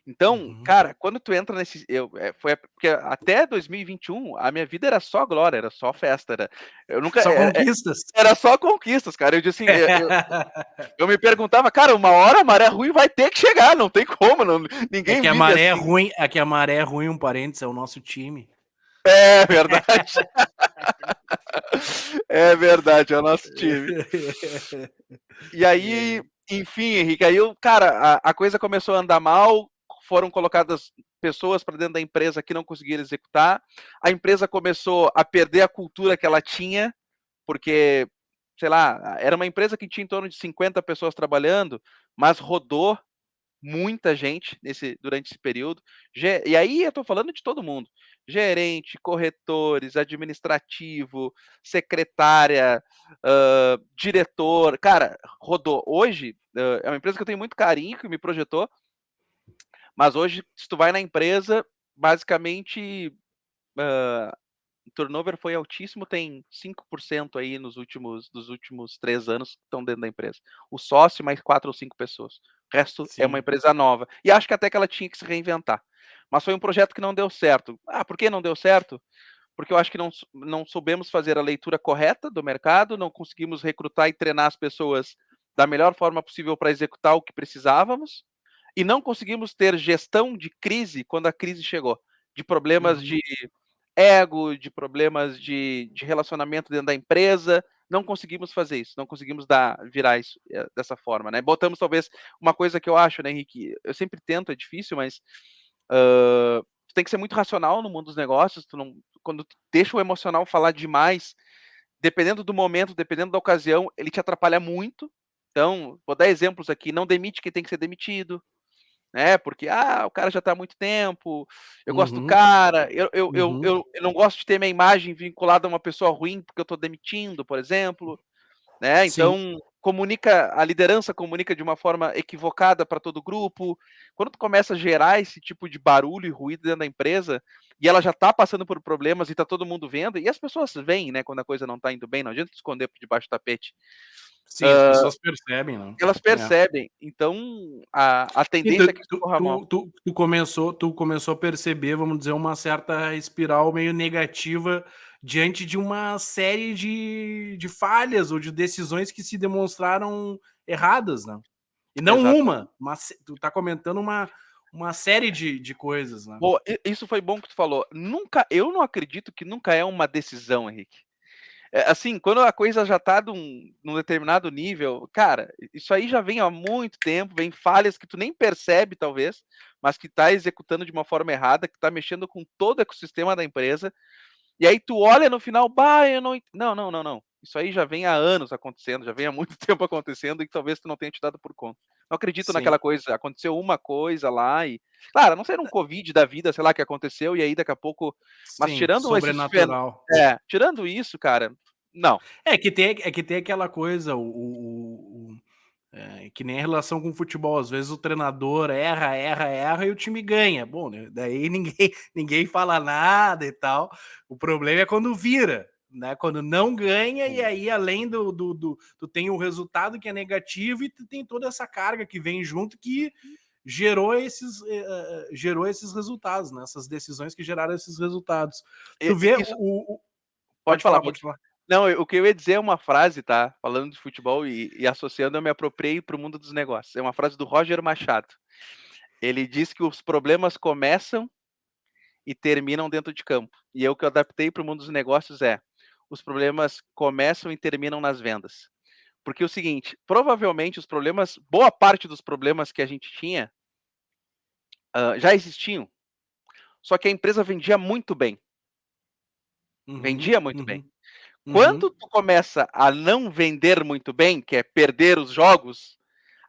Então, Uhum. cara, quando tu entra nesse foi porque até 2021 a minha vida era só glória, era só festa, eu nunca Só conquistas. era só conquistas, cara. Eu disse assim, eu me perguntava: "Cara, uma hora a maré ruim vai ter que chegar, não tem como, não É ninguém que a vive maré é assim". ruim, um parênteses, é o nosso time. É verdade. É verdade, é o nosso time. E aí, enfim, Henrique, aí cara, a coisa começou a andar mal, foram colocadas pessoas para dentro da empresa que não conseguiram executar, a empresa começou a perder a cultura que ela tinha, porque, sei lá, era uma empresa que tinha em torno de 50 pessoas trabalhando, mas rodou muita gente durante esse período. E aí eu estou falando de todo mundo: gerente, corretores, administrativo, secretária, diretor. Cara, rodou. Hoje, é uma empresa que eu tenho muito carinho, que me projetou, mas hoje, se tu vai na empresa, basicamente, hã, o turnover foi altíssimo, tem 5% aí dos últimos 3 anos que estão dentro da empresa. O sócio mais 4 ou 5 pessoas. O resto é uma Sim. empresa nova. E acho que até que ela tinha que se reinventar. Mas foi um projeto que não deu certo. Ah, por que não deu certo? Porque eu acho que não soubemos fazer a leitura correta do mercado, não conseguimos recrutar e treinar as pessoas da melhor forma possível para executar o que precisávamos, e não conseguimos ter gestão de crise quando a crise chegou, de problemas Uhum. de ego, de problemas de relacionamento dentro da empresa, não conseguimos fazer isso, não conseguimos virar isso dessa forma, né. Botamos talvez uma coisa que eu acho, né, Henrique, eu sempre tento, é difícil, mas, tu tem que ser muito racional no mundo dos negócios, tu não quando tu deixa o emocional falar demais, dependendo do momento, dependendo da ocasião, ele te atrapalha muito. Então, vou dar exemplos aqui, não demite quem tem que ser demitido, né, porque, o cara já está há muito tempo, eu gosto do Uhum, cara, eu eu uhum. eu eu não gosto de ter minha imagem vinculada a uma pessoa ruim, porque eu estou demitindo, por exemplo, né, Sim, então a liderança comunica de uma forma equivocada para todo o grupo. Quando tu começa a gerar esse tipo de barulho e ruído dentro da empresa, e ela já está passando por problemas e está todo mundo vendo, e as pessoas veem, né, quando a coisa não está indo bem, não adianta esconder por debaixo do tapete. sim, as pessoas percebem, né. Elas É. percebem, então a Sim, tendência é que isso corra mal. tu começou a perceber, vamos dizer, uma certa espiral meio negativa diante de uma série de falhas ou de decisões que se demonstraram erradas, né. E não Exatamente. uma se tu tá comentando uma série de coisas, né. Boa, isso foi bom que tu falou. Eu não acredito que nunca é uma decisão, Henrique. Assim, quando a coisa já tá num determinado nível, cara, isso aí já vem há muito tempo, vem falhas que tu nem percebe talvez, mas que tá executando de uma forma errada, que tá mexendo com todo o ecossistema da empresa, e aí tu olha no final, bah, eu não en não, não, não, não. Isso aí já vem há anos acontecendo, já vem há muito tempo acontecendo e que talvez tu não tenha te dado por conta. Não acredito Sim, naquela coisa, aconteceu uma coisa lá e claro, a não ser um covid da vida, sei lá, que aconteceu e aí daqui a pouco mas sim, sobrenatural. tirando isso, cara, não. É que tem aquela coisa, que nem a relação com o futebol, às vezes o treinador erra, erra, erra e o time ganha. Bom, né, daí ninguém fala nada e tal. O problema é quando vira, né, quando não ganha e Sim. aí além do tu tem o resultado que é negativo e tu tem toda essa carga que vem junto que gerou esses resultados, né, essas decisões que geraram esses resultados. Tu E vê isso pode pode falar, falar, pode pode falar. não, o que eu ia dizer é uma frase, tá, falando de futebol e associando, eu me apropriei para o mundo dos negócios. É uma frase do Roger Machado. Ele diz que os problemas começam e terminam dentro de campo. E eu o que eu adaptei para o mundo dos negócios os problemas começam e terminam nas vendas. Porque é o seguinte, provavelmente boa parte dos problemas que a gente tinha, já existiam, só que a empresa Uhum, vendia muito bem. uhum, Quando uhum, tu começa a não vender muito bem, que é perder os jogos,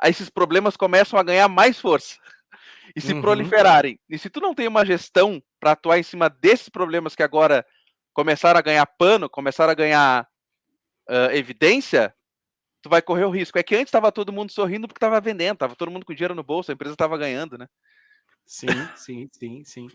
aí esses problemas começam a ganhar mais força e se uhum. proliferarem. E se tu não tem uma gestão para atuar em cima desses problemas que agora começaram a ganhar pano, começaram a ganhar evidência, tu vai correr o risco. É que antes estava todo mundo sorrindo porque estava vendendo, estava todo mundo com dinheiro no bolso, a empresa estava ganhando, né? Sim, sim, sim, sim.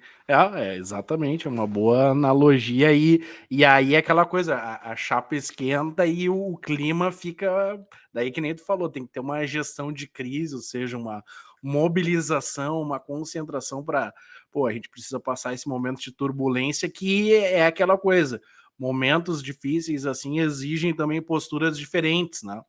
Exatamente, é uma boa analogia e aí é aquela coisa, a chapa esquenta e o clima fica daí que nem tu falou, tem que ter uma gestão de crise, ou seja, uma mobilização, uma concentração para pô, a gente precisa passar esse momento de turbulência que é aquela coisa, momentos difíceis, assim, exigem também posturas diferentes, né.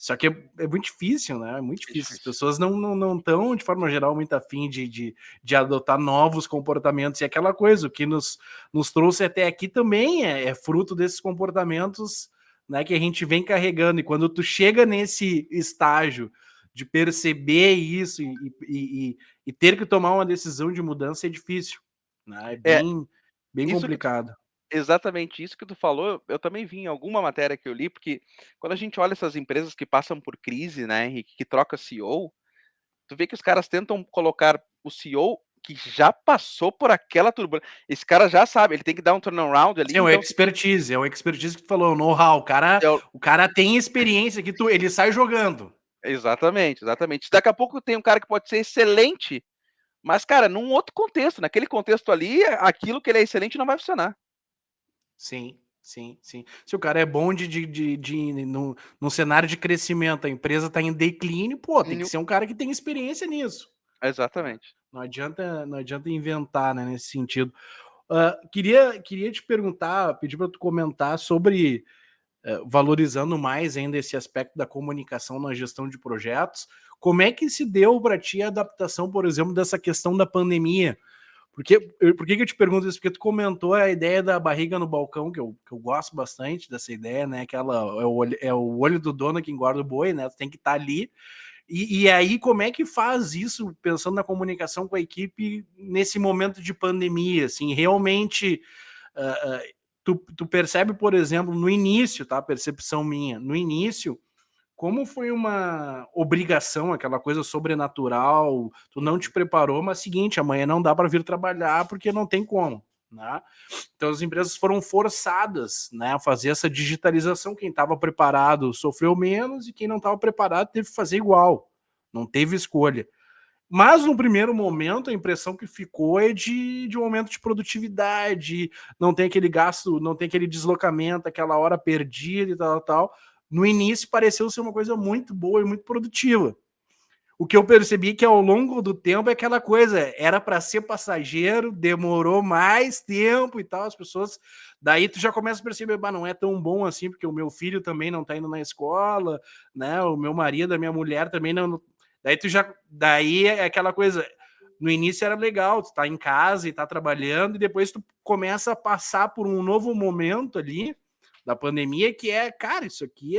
Só que é muito difícil, né, é muito É difícil. As difícil. pessoas não estão, de forma geral, muito afim de adotar novos comportamentos. E aquela coisa, o que nos trouxe até aqui também é fruto desses comportamentos, né, que a gente vem carregando. E quando tu chega nesse estágio de perceber isso e ter que tomar uma decisão de mudança é difícil, né, é É, bem isso que tu complicado. exatamente isso que tu falou, eu também vi em alguma matéria que eu li, porque quando a gente olha essas empresas que passam por crise, né, Henrique, que troca CEO, tu vê que os caras tentam colocar o CEO que já passou por aquela turbulência. Esse cara já sabe, ele tem que dar um turnaround ali, Sim, então é o expertise que tu falou, o know-how, é o o cara tem experiência que tu ele sai jogando. exatamente, exatamente. Daqui a pouco tem um cara que pode ser excelente, mas, cara, num outro contexto, naquele contexto ali, aquilo que ele é excelente não vai funcionar. Sim, sim, sim. Se o cara é bom de num cenário de crescimento, a empresa tá em declínio, pô, tem que Sim, ser um cara que tem experiência nisso, né. exatamente. Não adianta inventar, né, nesse sentido. Queria te perguntar, pedir para tu comentar sobre valorizando mais ainda esse aspecto da comunicação na gestão de projetos, como é que se deu para ti a adaptação, por exemplo, dessa questão da pandemia? Por que eu te pergunto isso? Porque tu comentou a ideia da barriga no balcão, que eu gosto bastante dessa ideia, né? Aquela é o olho do dono que engorda o boi, né? Tu tem que estar ali. E aí, como é que faz isso, pensando na comunicação com a equipe nesse momento de pandemia? Assim, realmente, tu percebe, por exemplo, no início, tá? Percepção minha, no início, como foi uma obrigação, aquela coisa sobrenatural, tu não te preparou, mas seguinte, amanhã não dá para vir trabalhar porque não tem como, né? Então as empresas foram forçadas, né, a fazer essa digitalização. Quem estava preparado sofreu menos e quem não estava preparado teve que fazer igual. Não teve escolha. Mas no primeiro momento a impressão que ficou é de um aumento de produtividade, não tem aquele gasto, não tem aquele deslocamento, aquela hora perdida e tal, tal. No início pareceu ser uma coisa muito boa e muito produtiva. O que eu percebi que ao longo do tempo é aquela coisa, era para ser passageiro, demorou mais tempo e tal, as pessoas. Daí tu já começa a perceber, bah, não é tão bom assim, porque o meu filho também não tá indo na escola, né? O meu marido, a minha mulher também não. Daí tu já. Daí é aquela coisa. No início era legal, tu tá em casa e tá trabalhando, e depois tu começa a passar por um novo momento ali da pandemia, que é, cara, isso aqui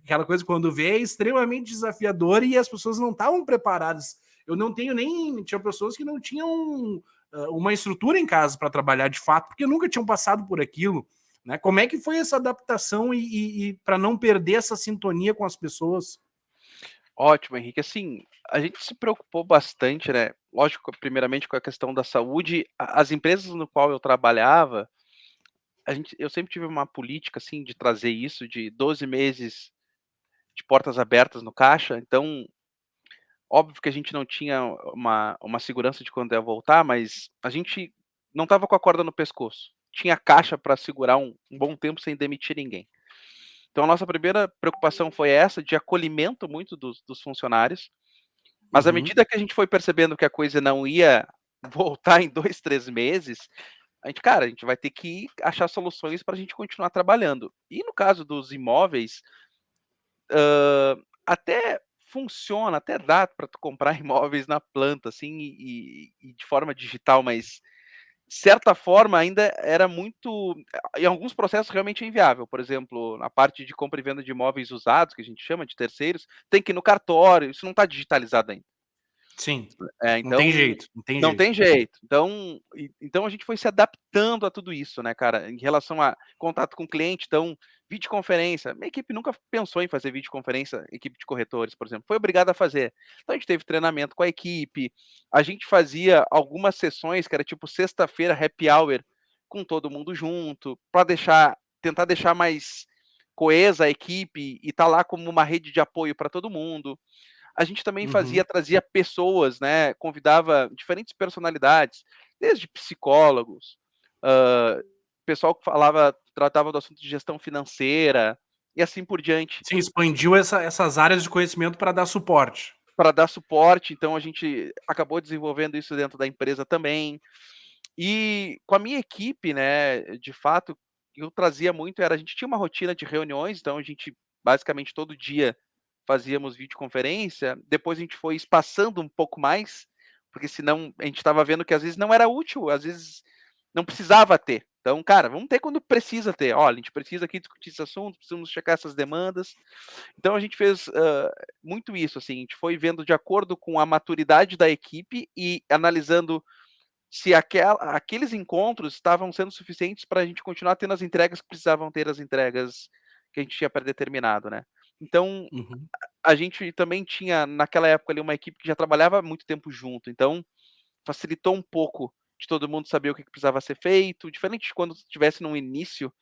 aquela coisa quando vê é extremamente desafiador e as pessoas não estavam preparadas. Eu não tenho nem. Tinha pessoas que não tinham uma estrutura em casa para trabalhar de fato, porque nunca tinham passado por aquilo. Né? Como é que foi essa adaptação e para não perder essa sintonia com as pessoas? Ótimo, Henrique. Assim, a gente se preocupou bastante, né? Lógico, primeiramente com a questão da saúde. As empresas no qual eu trabalhava, eu sempre tive uma política assim de trazer isso de 12 meses de portas abertas no caixa. Então, óbvio que a gente não tinha uma segurança de quando ia voltar, mas a gente não estava com a corda no pescoço. Tinha caixa para segurar um bom tempo sem demitir ninguém. Então, a nossa primeira preocupação foi essa, de acolhimento muito dos funcionários. Mas à Uhum. medida que a gente foi percebendo que a coisa não ia voltar em 2, 3 meses, a gente vai ter que achar soluções para a gente continuar trabalhando. E no caso dos imóveis, até funciona, até dá para tu comprar imóveis na planta, assim, e de forma digital, mas de certa forma ainda era muito, em alguns processos realmente é inviável. Por exemplo, na parte de compra e venda de imóveis usados, que a gente chama de terceiros, tem que ir no cartório, isso não está digitalizado ainda. Sim, não tem Então, jeito, não tem não jeito. tem jeito. Então a gente foi se adaptando a tudo isso, né, cara, em relação a contato com o cliente. Então, videoconferência, minha equipe nunca pensou em fazer videoconferência, equipe de corretores, por exemplo, foi obrigada a fazer. Então a gente teve treinamento com a equipe, a gente fazia algumas sessões que era tipo sexta-feira happy hour com todo mundo junto, para tentar deixar mais coesa a equipe e estar lá como uma rede de apoio para todo mundo. A gente também Uhum. trazia pessoas, né, convidava diferentes personalidades, desde psicólogos, pessoal que tratava do assunto de gestão financeira, e assim por diante, Sim, expandiu essas áreas de conhecimento para dar suporte. para dar suporte. Então a gente acabou desenvolvendo isso dentro da empresa também. E com a minha equipe, né, de fato, eu trazia muito a gente tinha uma rotina de reuniões, então a gente basicamente todo dia fazíamos videoconferência, depois a gente foi espaçando um pouco mais, porque senão a gente estava vendo que às vezes não era útil, às vezes não precisava ter. Então, cara, vamos ter quando precisa ter. Olha, a gente precisa aqui discutir esse assunto, precisamos checar essas demandas. Então a gente fez muito isso, assim, a gente foi vendo de acordo com a maturidade da equipe e analisando se aqueles encontros estavam sendo suficientes para a gente continuar tendo as entregas que precisavam ter, as entregas que a gente tinha predeterminado, né. Então, Uhum. a gente também tinha naquela época ali uma equipe que já trabalhava há muito tempo junto, então facilitou um pouco de todo mundo saber o que precisava ser feito, diferente de quando estivesse no início,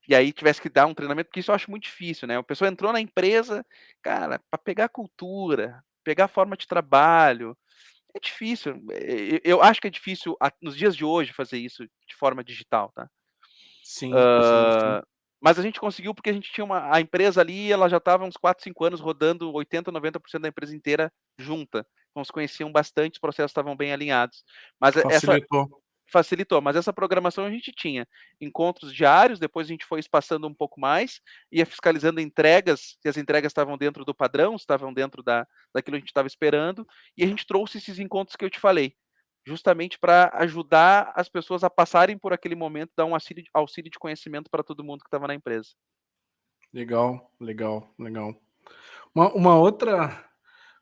e aí tivesse que dar um treinamento, porque isso eu acho muito difícil, né, a pessoa entrou na empresa, cara, para pegar a cultura, pegar a forma de trabalho, é difícil, eu acho que é difícil nos dias de hoje fazer isso de forma digital, tá. Sim, sim, sim. Hã, mas a gente conseguiu porque a gente tinha a empresa ali, ela já estava uns 4, 5 anos rodando 80, 90% da empresa inteira junta. Então se conheciam bastante, os processos estavam bem alinhados. Mas essa Facilitou. facilitou, mas essa programação a gente tinha. Encontros diários, depois a gente foi espaçando um pouco mais, ia fiscalizando entregas, se as entregas estavam dentro do padrão, se estavam dentro daquilo que a gente estava esperando, e a gente trouxe esses encontros que eu te falei, justamente para ajudar as pessoas a passarem por aquele momento, dar um auxílio de conhecimento para todo mundo que estava na empresa. Legal, legal, legal. Uma outra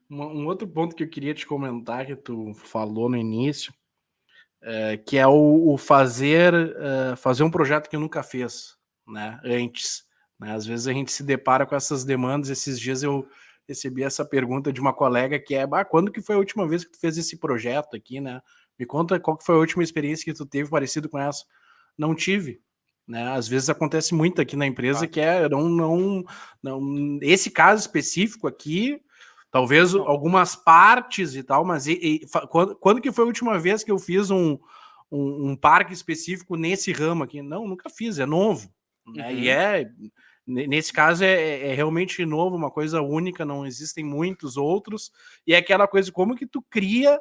um outro ponto que eu queria te comentar, que tu falou no início, que é o fazer um projeto que nunca fez, né, antes, né. Às vezes a gente se depara com essas demandas. Esses dias eu recebi essa pergunta de uma colega que é: "Bah, quando que foi a última vez que tu fez esse projeto aqui, né? Me conta qual que foi a última experiência que tu teve parecido com essa". Não tive, né. Às vezes acontece muito aqui na empresa Claro. que não esse caso específico aqui, talvez Não. algumas partes e tal, mas quando que foi a última vez que eu fiz um parque específico nesse ramo aqui? Não, nunca fiz, é novo, né? Uhum. Nesse caso é realmente novo, uma coisa única, não existem muitos outros, e é aquela coisa, como que tu cria,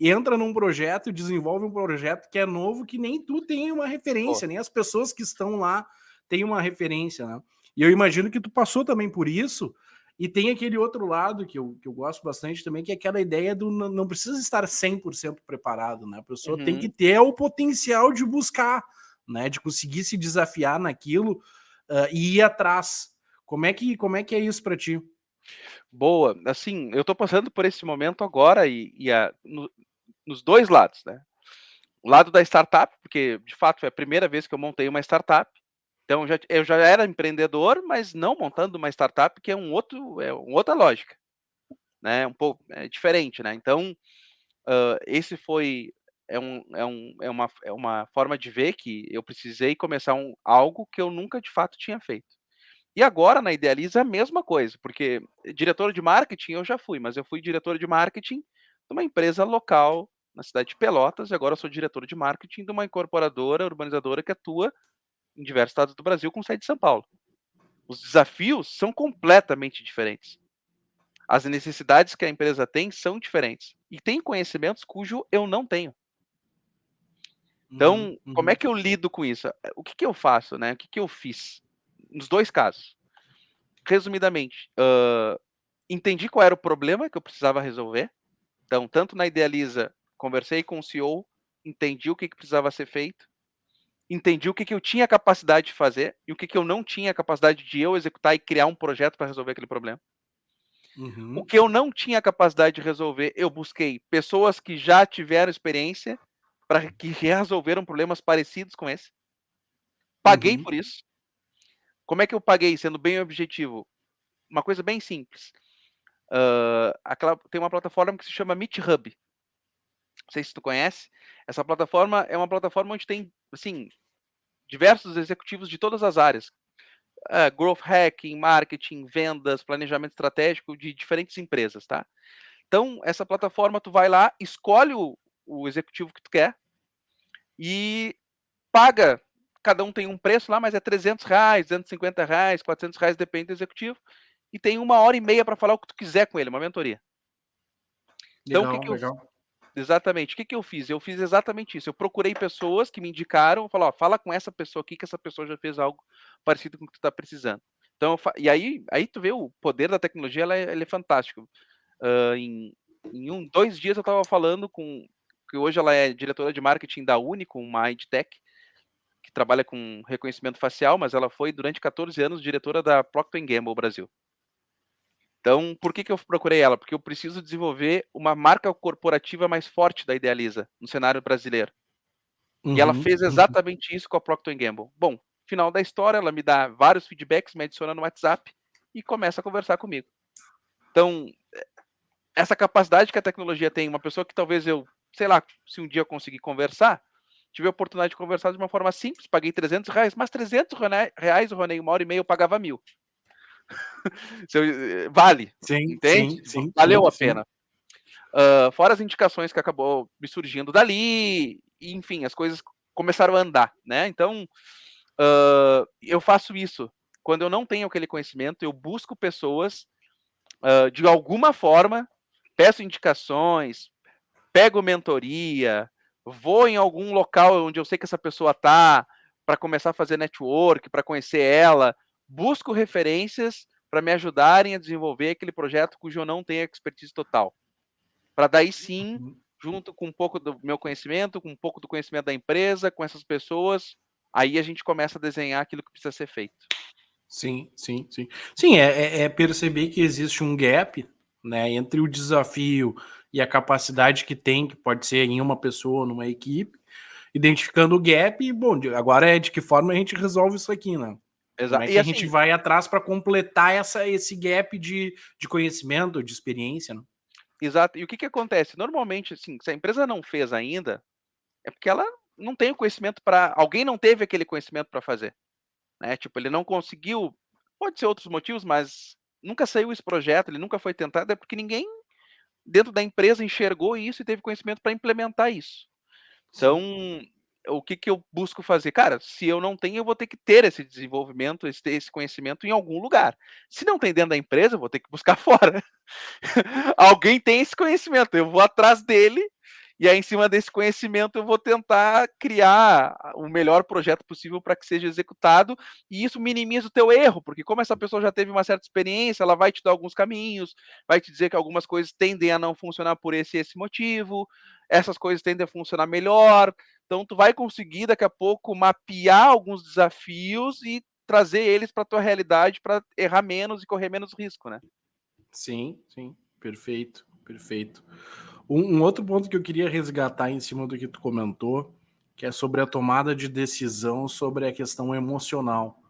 entra num projeto, desenvolve um projeto que é novo, que nem tu tem uma Pô. referência, nem as pessoas que estão lá têm uma referência, né? E eu imagino que tu passou também por isso, e tem aquele outro lado que eu gosto bastante também, que é aquela ideia do não precisa estar 100% preparado, né? A pessoa tem que Uhum. ter o potencial de buscar, né? De conseguir se desafiar naquilo, e ir atrás. Como é que é isso para ti? Boa. Assim, eu estou passando por esse momento agora nos 2 lados, né. O lado da startup, porque de fato foi a primeira vez que eu montei uma startup, então eu já era empreendedor, mas não montando uma startup, que é uma outra lógica, né, um pouco é diferente, né. Então, esse foi é uma forma de ver que eu precisei começar algo que eu nunca de fato tinha feito. E agora na Idealiza a mesma coisa, porque diretor de marketing eu já fui, mas eu fui diretor de marketing de uma empresa local na cidade de Pelotas, e agora eu sou diretor de marketing de uma incorporadora, urbanizadora que atua em diversos estados do Brasil com sede em São Paulo. Os desafios são completamente diferentes. As necessidades que a empresa tem são diferentes. E tem conhecimentos cujo eu não tenho. Uhum, Então, como é uhum, que eu lido com isso? O que que eu faço, né? O que que eu fiz? Nos 2 casos. Resumidamente, entendi qual era o problema que eu precisava resolver. Então, tanto na Idealiza, conversei com o CEO, entendi o que que precisava ser feito, entendi o que que eu tinha capacidade de fazer e o que que eu não tinha capacidade de eu executar e criar um projeto para resolver aquele problema. O uhum, que eu não tinha capacidade de resolver, eu busquei pessoas que já tiveram experiência para que resolveram problemas parecidos com esse. Paguei uhum, por isso. Como é que eu paguei? Sendo bem objetivo, uma coisa bem simples. Tem uma plataforma que se chama MeetHub. Não sei se tu conhece. Essa plataforma é uma plataforma onde tem, assim, diversos executivos de todas as áreas. Growth hacking, marketing, vendas, planejamento estratégico de diferentes empresas, tá? Então, essa plataforma tu vai lá, escolhe o executivo que tu quer e paga. Cada um tem um preço lá, mas é R$ 300, R$ 250, R$ 400, depende do executivo. E tem 1h30 para falar o que tu quiser com ele, uma mentoria. Então, o que legal, que eu legal. Exatamente. O que que eu fiz? Eu fiz exatamente isso. Eu procurei pessoas que me indicaram, falou: "Ó, fala com essa pessoa aqui, que essa pessoa já fez algo parecido com o que tu tá precisando". Então e aí tu vê o poder da tecnologia, ele é fantástico. Hã, em 2 dias eu estava falando com que hoje ela é diretora de marketing da Unicom, uma EdTech, que trabalha com reconhecimento facial, mas ela foi durante 14 anos diretora da Procter& Gamble Brasil. Então, por que que eu procurei ela? Porque eu preciso desenvolver uma marca corporativa mais forte da Idealiza, no cenário brasileiro. E ela Uhum, fez uhum, exatamente isso com a Procter& Gamble. Bom, final da história, ela me dá vários feedbacks, me adiciona no WhatsApp e começa a conversar comigo. Então, essa capacidade que a tecnologia tem, uma pessoa que talvez eu, sei lá, se um dia eu conseguir conversar, tive a oportunidade de conversar de uma forma simples, paguei R$ 300, mas R$ 300, Ronei, 1h30 eu pagava 1.000. Vale, sim, entende? sim, sim, Valeu sim, a sim. pena. Fora as indicações que acabou me surgindo dali, e enfim, as coisas começaram a andar, né. Então, eu faço isso. Quando eu não tenho aquele conhecimento, eu busco pessoas, de alguma forma, peço indicações, pego mentoria, vou em algum local onde eu sei que essa pessoa tá, para começar a fazer network, para conhecer ela, busco referências para me ajudarem a desenvolver aquele projeto cujo eu não tenho expertise total. Para daí sim, Uhum. junto com um pouco do meu conhecimento, com um pouco do conhecimento da empresa, com essas pessoas, aí a gente começa a desenhar aquilo que precisa ser feito. Sim, sim, sim. Sim, é perceber que existe um gap, né, entre o desafio e a capacidade que tem, que pode ser em uma pessoa, numa equipe, identificando o gap e, bom, agora é de que forma a gente resolve isso aqui, né? Como é E que a gente assim, vai atrás para completar esse gap de conhecimento, de experiência, né? exato. E o que que acontece? Normalmente, assim, se a empresa não fez ainda, é porque ela não tem o conhecimento para alguém não teve aquele conhecimento para fazer, né, tipo, ele não conseguiu, pode ser outros motivos, mas nunca saiu esse projeto, ele nunca foi tentado, é porque ninguém dentro da empresa enxergou isso e teve conhecimento para implementar isso. Sim, Então, o que que eu busco fazer? Cara, se eu não tenho, eu vou ter que ter esse desenvolvimento, esse conhecimento em algum lugar. Se não tem dentro da empresa, eu vou ter que buscar fora. Alguém tem esse conhecimento, eu vou atrás dele, e aí em cima desse conhecimento eu vou tentar criar o melhor projeto possível para que seja executado, e isso minimiza o teu erro, porque como essa pessoa já teve uma certa experiência, ela vai te dar alguns caminhos, vai te dizer que algumas coisas tendem a não funcionar por esse e esse motivo, essas coisas tendem a funcionar melhor, então tu vai conseguir daqui a pouco mapear alguns desafios e trazer eles para tua realidade para errar menos e correr menos risco, né. sim, sim. Perfeito, perfeito. Um outro ponto que eu queria resgatar em cima do que tu comentou, que é sobre a tomada de decisão sobre a questão emocional.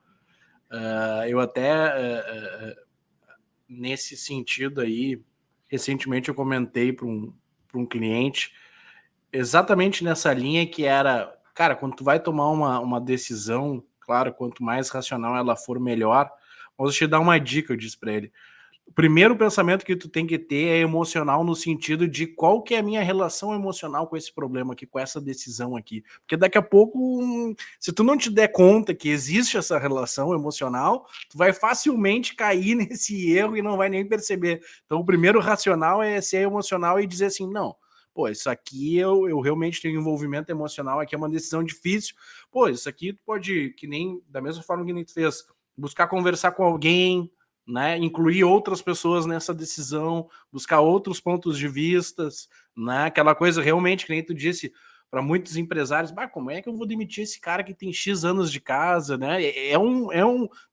Eu até, nesse sentido aí, recentemente eu comentei para um cliente, exatamente nessa linha que era, cara, quando tu vai tomar uma decisão, claro, quanto mais racional ela for, melhor. Mas eu te dar uma dica, eu disse para ele. O primeiro pensamento que tu tem que ter é emocional no sentido de qual que é a minha relação emocional com esse problema aqui, com essa decisão aqui. Porque daqui a pouco, se tu não te der conta que existe essa relação emocional, tu vai facilmente cair nesse erro e não vai nem perceber. Então, o primeiro racional é ser emocional e dizer assim, não, pô, isso aqui eu realmente tenho envolvimento emocional, aqui é uma decisão difícil. Pô, isso aqui tu pode, que nem, da mesma forma que nem tu fez, buscar conversar com alguém, né, incluir outras pessoas nessa decisão, buscar outros pontos de vistas, né, aquela coisa realmente que nem tu disse, para muitos empresários, bah, como é que eu vou demitir esse cara que tem X anos de casa, né?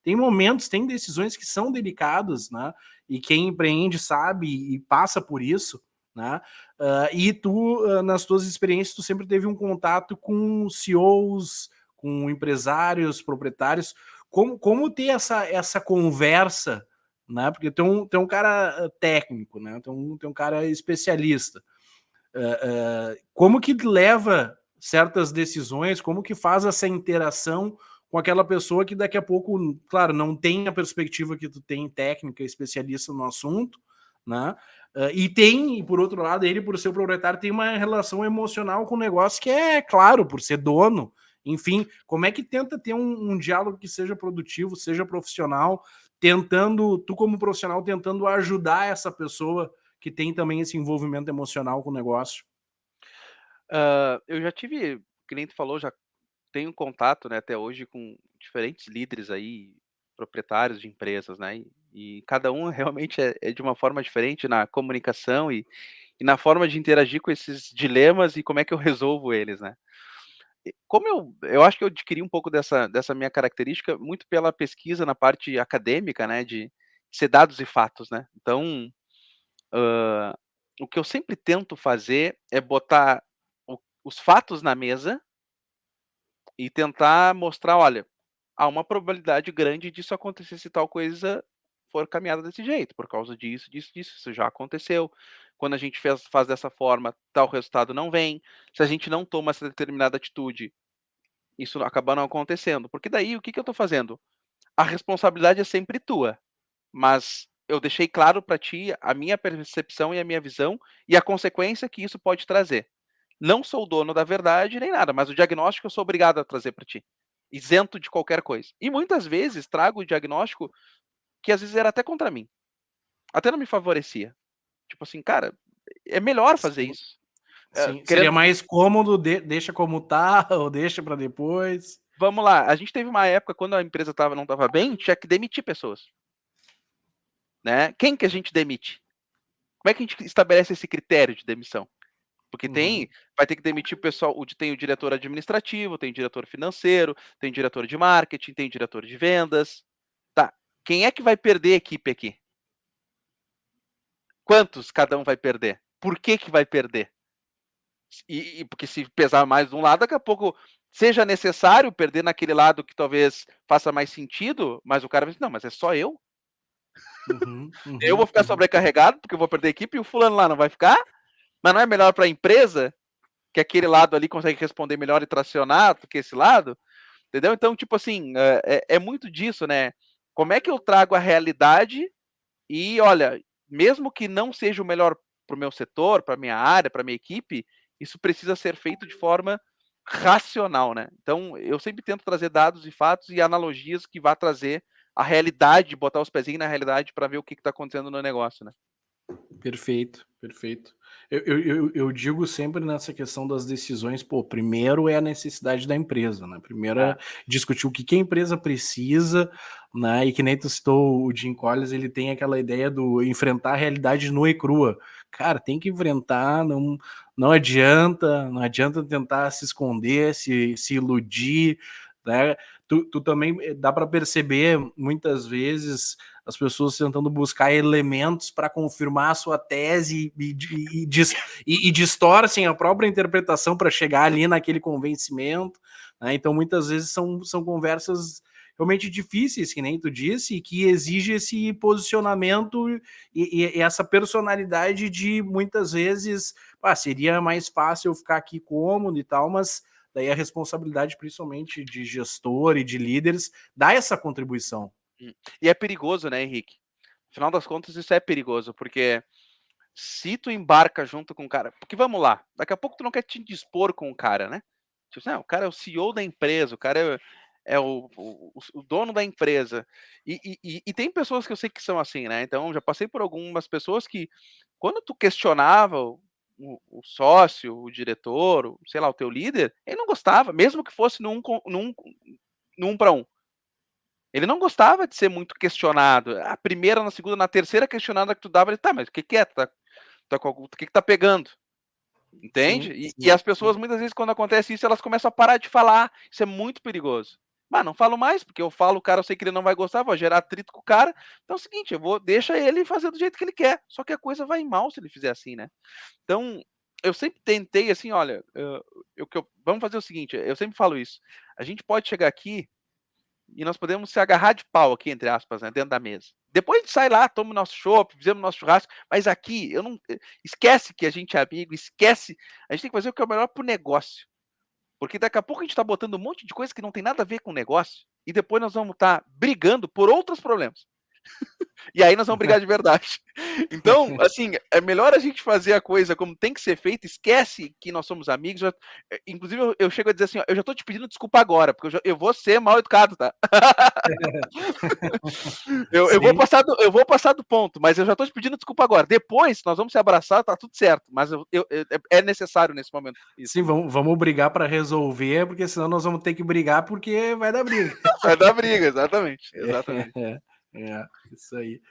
Tem momentos, tem decisões que são delicadas, né? E quem empreende sabe e passa por isso, né? E tu, nas tuas experiências, tu sempre teve um contato com CEOs, com empresários, proprietários. Como ter essa conversa, né? Porque tem um cara técnico, né? Tem um cara especialista. Como que leva certas decisões, como que faz essa interação com aquela pessoa que daqui a pouco, claro, não tem a perspectiva que tu tem técnica, especialista no assunto, né? E tem, e por outro lado, ele, por ser o proprietário, tem uma relação emocional com o negócio que é, claro, por ser dono, enfim, como é que tenta ter um diálogo que seja produtivo, seja profissional, tentando, tu como profissional, tentando ajudar essa pessoa que tem também esse envolvimento emocional com o negócio. Eu já tive, que nem tu falou, já tenho contato, né, até hoje com diferentes líderes aí, proprietários de empresas, né, e cada um realmente é de uma forma diferente na comunicação e na forma de interagir com esses dilemas e como é que eu resolvo eles, né. E como eu acho que eu adquiri um pouco dessa minha característica muito pela pesquisa na parte acadêmica, né, de ser dados e fatos, né. Então, hã, o que eu sempre tento fazer é botar os fatos na mesa e tentar mostrar: "Olha, há uma probabilidade grande disso acontecer se tal coisa for caminhada desse jeito, por causa disso, disso, disso, isso já aconteceu. Quando a gente faz dessa forma, tal resultado não vem. Se a gente não toma essa determinada atitude, isso acaba não acontecendo". Porque daí o que que eu estou fazendo? A responsabilidade é sempre tua, mas eu deixei claro para ti a minha percepção e a minha visão e a consequência que isso pode trazer. Não sou o dono da verdade nem nada, mas o diagnóstico eu sou obrigado a trazer para ti, isento de qualquer coisa. E muitas vezes trago o diagnóstico que às vezes era até contra mim, até não me favorecia. Tipo assim, cara, é melhor fazer Sim, isso. sim. Seria Querendo mais cômodo, deixa como tá, ou deixa para depois. Vamos lá, a gente teve uma época quando a empresa não estava bem, tinha que demitir pessoas, né. Quem que a gente demite? Como é que a gente estabelece esse critério de demissão? Porque Uhum, vai ter que demitir o pessoal, tem o diretor administrativo, tem o diretor financeiro, tem o diretor de marketing, tem o diretor de vendas. Tá, quem é que vai perder a equipe aqui? Quantos cada um vai perder? Por que que vai perder? Porque se pesar mais de um lado, daqui a pouco seja necessário perder naquele lado que talvez faça mais sentido, mas o cara vai dizer: "Não, mas é só eu? uhum, Eu vou uhum, ficar uhum. sobrecarregado, porque eu vou perder a equipe e o fulano lá não vai ficar? Mas não é melhor para a empresa, que aquele lado ali consegue responder melhor e tracionar do que esse lado?" Entendeu? Então, tipo assim, é muito disso, né. Como é que eu trago a realidade e olha, mesmo que não seja o melhor para o meu setor, para minha área, para minha equipe, isso precisa ser feito de forma racional, né. Então, eu sempre tento trazer dados e fatos e analogias que vá trazer a realidade, botar os pezinhos na realidade para ver o que está acontecendo no negócio, né. Perfeito, perfeito. Eu digo sempre nessa questão das decisões, pô, primeiro é a necessidade da empresa, né, primeiro É. é discutir o que que a empresa precisa, né, e que nem tu citou o Jim Collins, ele tem aquela ideia do enfrentar a realidade nua e crua. Cara, tem que enfrentar, não adianta tentar se esconder, se iludir, né. Tu também dá para perceber muitas vezes as pessoas tentando buscar elementos para confirmar a sua tese e distorcem a própria interpretação para chegar ali naquele convencimento, né? Então, muitas vezes são conversas realmente difíceis, que nem tu disse, e que exige esse posicionamento e essa personalidade de muitas vezes, seria mais fácil eu ficar aqui cômodo e tal, mas daí a responsabilidade, principalmente de gestor e de líderes, dá essa contribuição. E é perigoso, né, Henrique? Afinal das contas, isso é perigoso, porque se tu embarca junto com o cara, porque vamos lá, daqui a pouco tu não quer te dispor com o cara, né? Tipo assim, o cara é o CEO da empresa, o cara é o dono da empresa. E tem pessoas que eu sei que são assim, né? Então, já passei por algumas pessoas que, quando tu questionava o sócio, o diretor, sei lá, o teu líder, ele não gostava, mesmo que fosse num para um. Ele não gostava de ser muito questionado. A primeira, na segunda, na terceira questionada que tu dava, ele: "Tá, mas o que que é? Tá com algum, o que que tá pegando?", entende? Sim, E sim, as pessoas sim. muitas vezes quando acontece isso, elas começam a parar de falar, isso é muito perigoso. "Ah, não falo mais, porque eu falo, o cara eu sei que ele não vai gostar, vou gerar atrito com o cara, então é o seguinte, eu vou deixa ele fazer do jeito que ele quer", só que a coisa vai mal se ele fizer assim, né. Então, eu sempre tentei assim: "Olha, vamos fazer o seguinte", eu sempre falo isso: "A gente pode chegar aqui e nós podemos se agarrar de pau aqui, entre aspas, né, dentro da mesa. Depois a gente sai lá, toma o nosso chopp, fizemos o nosso churrasco, mas aqui eu não esquece que a gente é amigo, esquece, a gente tem que fazer o que é o melhor para o negócio, porque daqui a pouco a gente está botando um monte de coisa que não tem nada a ver com o negócio, e depois nós vamos estar brigando por outros problemas. E aí nós vamos brigar de verdade. Então, assim, é melhor a gente fazer a coisa como tem que ser feita, esquece que nós somos amigos, inclusive eu chego a dizer assim: "Ó, eu já estou te pedindo desculpa agora, porque eu vou ser mal educado, tá?". Sim. Eu vou passar do ponto, mas eu já estou te pedindo desculpa agora. Depois nós vamos se abraçar, tá tudo certo, mas é necessário nesse momento isso. Sim, vamos brigar para resolver, porque senão nós vamos ter que brigar, porque vai dar briga. Vai dar briga, exatamente, exatamente. É, isso aí.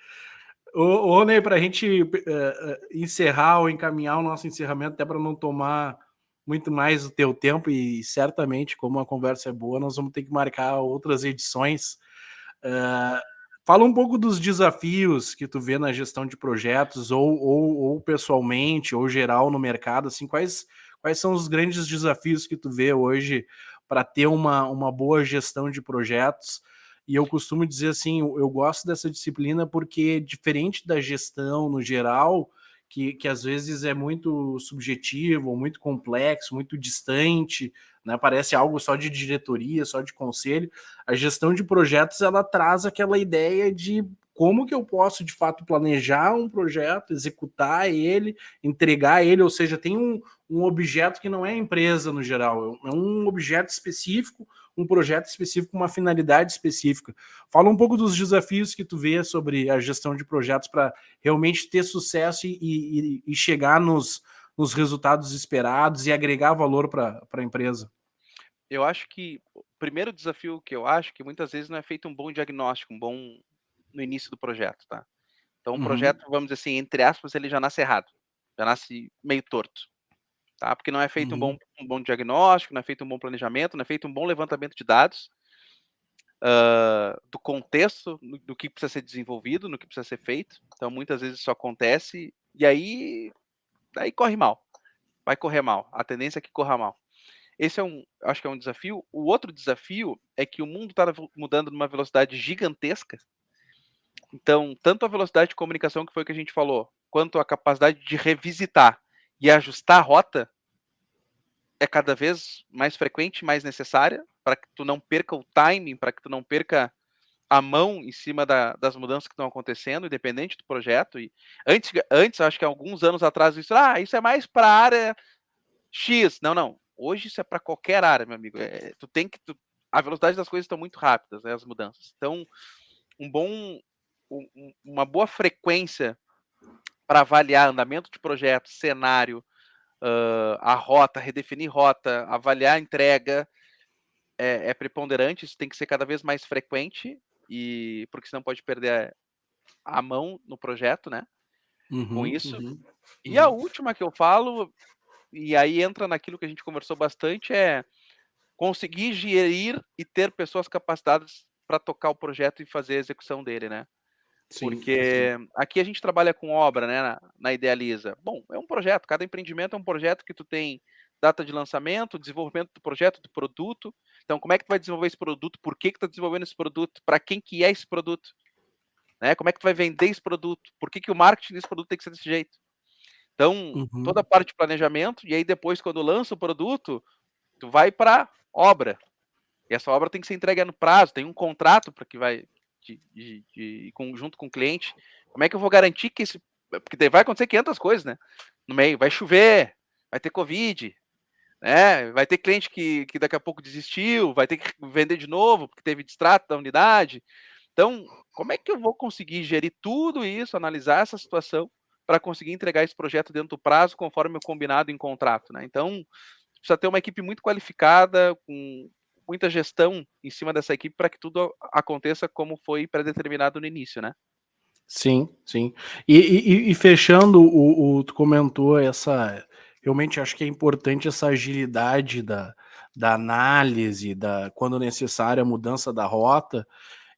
Ô Ney, para a gente encerrar ou encaminhar o nosso encerramento, até para não tomar muito mais o teu tempo, e certamente, como a conversa é boa, nós vamos ter que marcar outras edições. Eh, Fala um pouco dos desafios que tu vê na gestão de projetos, ou pessoalmente, ou geral no mercado, assim, quais são os grandes desafios que tu vê hoje para ter uma boa gestão de projetos? E eu costumo dizer assim, eu gosto dessa disciplina porque, diferente da gestão no geral, que às vezes é muito subjetivo, ou muito complexo, muito distante, né, parece algo só de diretoria, só de conselho, a gestão de projetos, ela traz aquela ideia de como que eu posso de fato planejar um projeto, executar ele, entregar ele, ou seja, tem um objeto que não é a empresa no geral, é um objeto específico, um projeto específico, uma finalidade específica. Fala um pouco dos desafios que tu vê sobre a gestão de projetos para realmente ter sucesso e chegar nos resultados esperados e agregar valor para a empresa. Eu acho que o primeiro desafio que eu acho que muitas vezes não é feito um bom diagnóstico, no início do projeto, tá. Então o Uhum, projeto, vamos dizer assim, entre aspas, ele já nasce errado, já nasce meio torto. tá, porque não é feito Uhum. um bom diagnóstico, não é feito um bom planejamento, não é feito um bom levantamento de dados, do contexto, do que precisa ser desenvolvido, no que precisa ser feito, então muitas vezes isso acontece, e aí corre mal, vai correr mal, a tendência é que corra mal. Esse é acho que é um desafio. O outro desafio é que o mundo está mudando numa velocidade gigantesca, então tanto a velocidade de comunicação, que foi o que a gente falou, quanto a capacidade de revisitar e ajustar a rota é cada vez mais frequente, mais necessária, para que tu não perca o timing, para que tu não perca a mão em cima das mudanças que estão acontecendo, independente do projeto. E antes, acho que há alguns anos atrás, isso é mais para a área X. Não, não. Hoje isso é para qualquer área, meu amigo. A velocidade das coisas estão muito rápidas, né, as mudanças. Então, uma boa frequência para avaliar andamento de projeto, cenário, a rota, redefinir rota, avaliar a entrega, é preponderante. Isso tem que ser cada vez mais frequente, e porque senão pode perder a mão no projeto, né, com Uhum, isso. uhum, E a uhum. última que eu falo, e aí entra naquilo que a gente conversou bastante, é conseguir gerir e ter pessoas capacitadas para tocar o projeto e fazer a execução dele, né. Sim, sim. Porque aqui a gente trabalha com obra, né, na Idealiza. Bom, é um projeto, cada empreendimento é um projeto que tu tem data de lançamento, desenvolvimento do projeto, do produto. Então como é que tu vai desenvolver esse produto, por que que tu tá desenvolvendo esse produto, para quem que é esse produto, né, como é que tu vai vender esse produto, por que que o marketing desse produto tem que ser desse jeito. Então, toda a Uhum. parte de planejamento, e aí depois quando lança o produto, tu vai para obra. E essa obra tem que ser entregue no prazo, tem um contrato para que vai junto com o cliente. Como é que eu vou garantir que porque daí vai acontecer 500 coisas, né, no meio, vai chover, vai ter covid, né, vai ter cliente que daqui a pouco desistiu, vai ter que vender de novo, porque teve distrato da unidade. Então, como é que eu vou conseguir gerir tudo isso, analisar essa situação, para conseguir entregar esse projeto dentro do prazo, conforme o combinado em contrato, né. Então, precisa ter uma equipe muito qualificada, com muita gestão em cima dessa equipe, para que tudo aconteça como foi pré-determinado no início, né. Sim, sim. E fechando tu comentou essa, realmente acho que é importante essa agilidade da análise, da quando necessária a mudança da rota,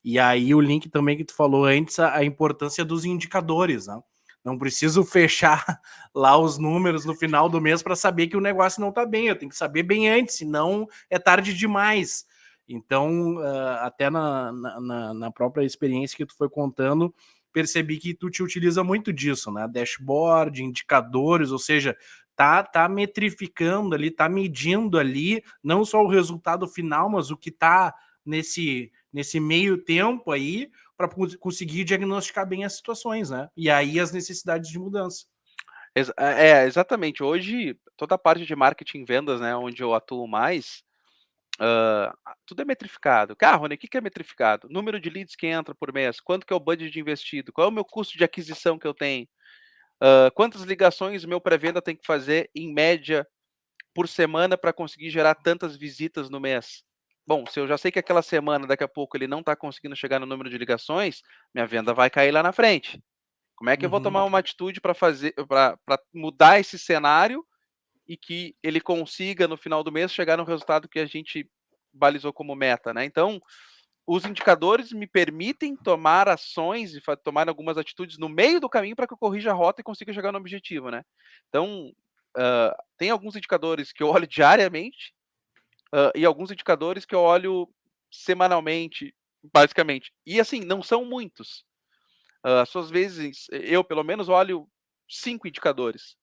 e aí o link também que tu falou antes, a importância dos indicadores, né. Não preciso fechar lá os números no final do mês para saber que o negócio não está bem, eu tenho que saber bem antes, senão é tarde demais. Então, até na própria experiência que tu foi contando, percebi que tu te utiliza muito disso, né, dashboard, indicadores, ou seja, tá metrificando ali, tá medindo ali, não só o resultado final, mas o que tá nesse meio tempo aí, para conseguir diagnosticar bem as situações, né, e aí as necessidades de mudança. Exatamente. Hoje, toda a parte de marketing e vendas, né, onde eu atuo mais, tudo é metrificado. Rony, o que que é metrificado? Número de leads que entra por mês, quanto que é o budget investido, qual é o meu custo de aquisição que eu tenho, quantas ligações o meu pré-venda tem que fazer, em média, por semana, para conseguir gerar tantas visitas no mês. Bom, se eu já sei que aquela semana, daqui a pouco, ele não está conseguindo chegar no número de ligações, minha venda vai cair lá na frente. Como é que eu vou Uhum. tomar uma atitude para mudar esse cenário e que ele consiga, no final do mês, chegar no resultado que a gente balizou como meta, né. Então, os indicadores me permitem tomar ações e tomar algumas atitudes no meio do caminho, para que eu corrija a rota e consiga chegar no objetivo, né. Então, tem alguns indicadores que eu olho diariamente, e alguns indicadores que eu olho semanalmente, basicamente. E assim, não são muitos. Às vezes, eu pelo menos olho 5 indicadores,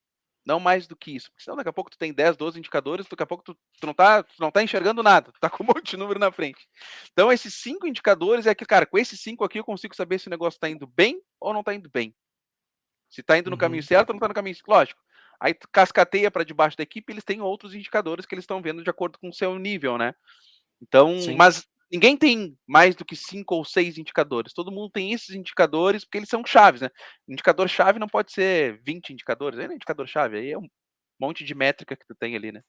não mais do que isso, porque senão daqui a pouco tu tem 10, 12 indicadores, daqui a pouco tu não tá enxergando nada, tu tá com um monte de número na frente. Então esses 5 indicadores é que, cara, com esses 5 aqui eu consigo saber se o negócio tá indo bem ou não tá indo bem. Se tá indo no caminho Uhum. certo ou não tá no caminho, lógico. Aí tu cascateia para debaixo da equipe, eles têm outros indicadores que eles estão vendo de acordo com o seu nível, né. Então, Sim. mas ninguém tem mais do que 5 ou 6 indicadores. Todo mundo tem esses indicadores, porque eles são chaves, né. Indicador-chave não pode ser 20 indicadores, aí não é indicador-chave, aí é um monte de métrica que tu tem ali, né.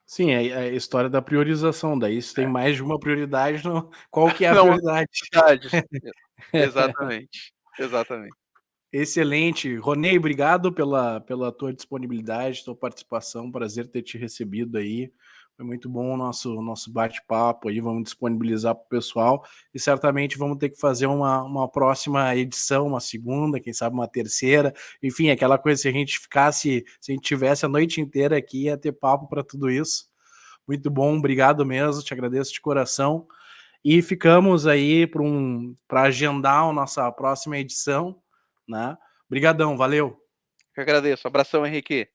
Sim, é a história da priorização, daí se tem É. mais de uma prioridade, não, qual que é a Não, prioridade? verdade. Exatamente, exatamente. Excelente. Ronei, obrigado pela tua disponibilidade, tua participação. Prazer ter te recebido aí. Foi muito bom o nosso bate-papo aí. Vamos disponibilizar para o pessoal e certamente vamos ter que fazer uma próxima edição, uma segunda, quem sabe uma terceira. Enfim, aquela coisa, se a gente ficasse, se a gente tivesse a noite inteira aqui, ia ter papo para tudo isso. Muito bom, obrigado mesmo, te agradeço de coração. E ficamos aí para agendar a nossa próxima edição, né? Obrigadão, valeu. Eu agradeço. Abração, Henrique.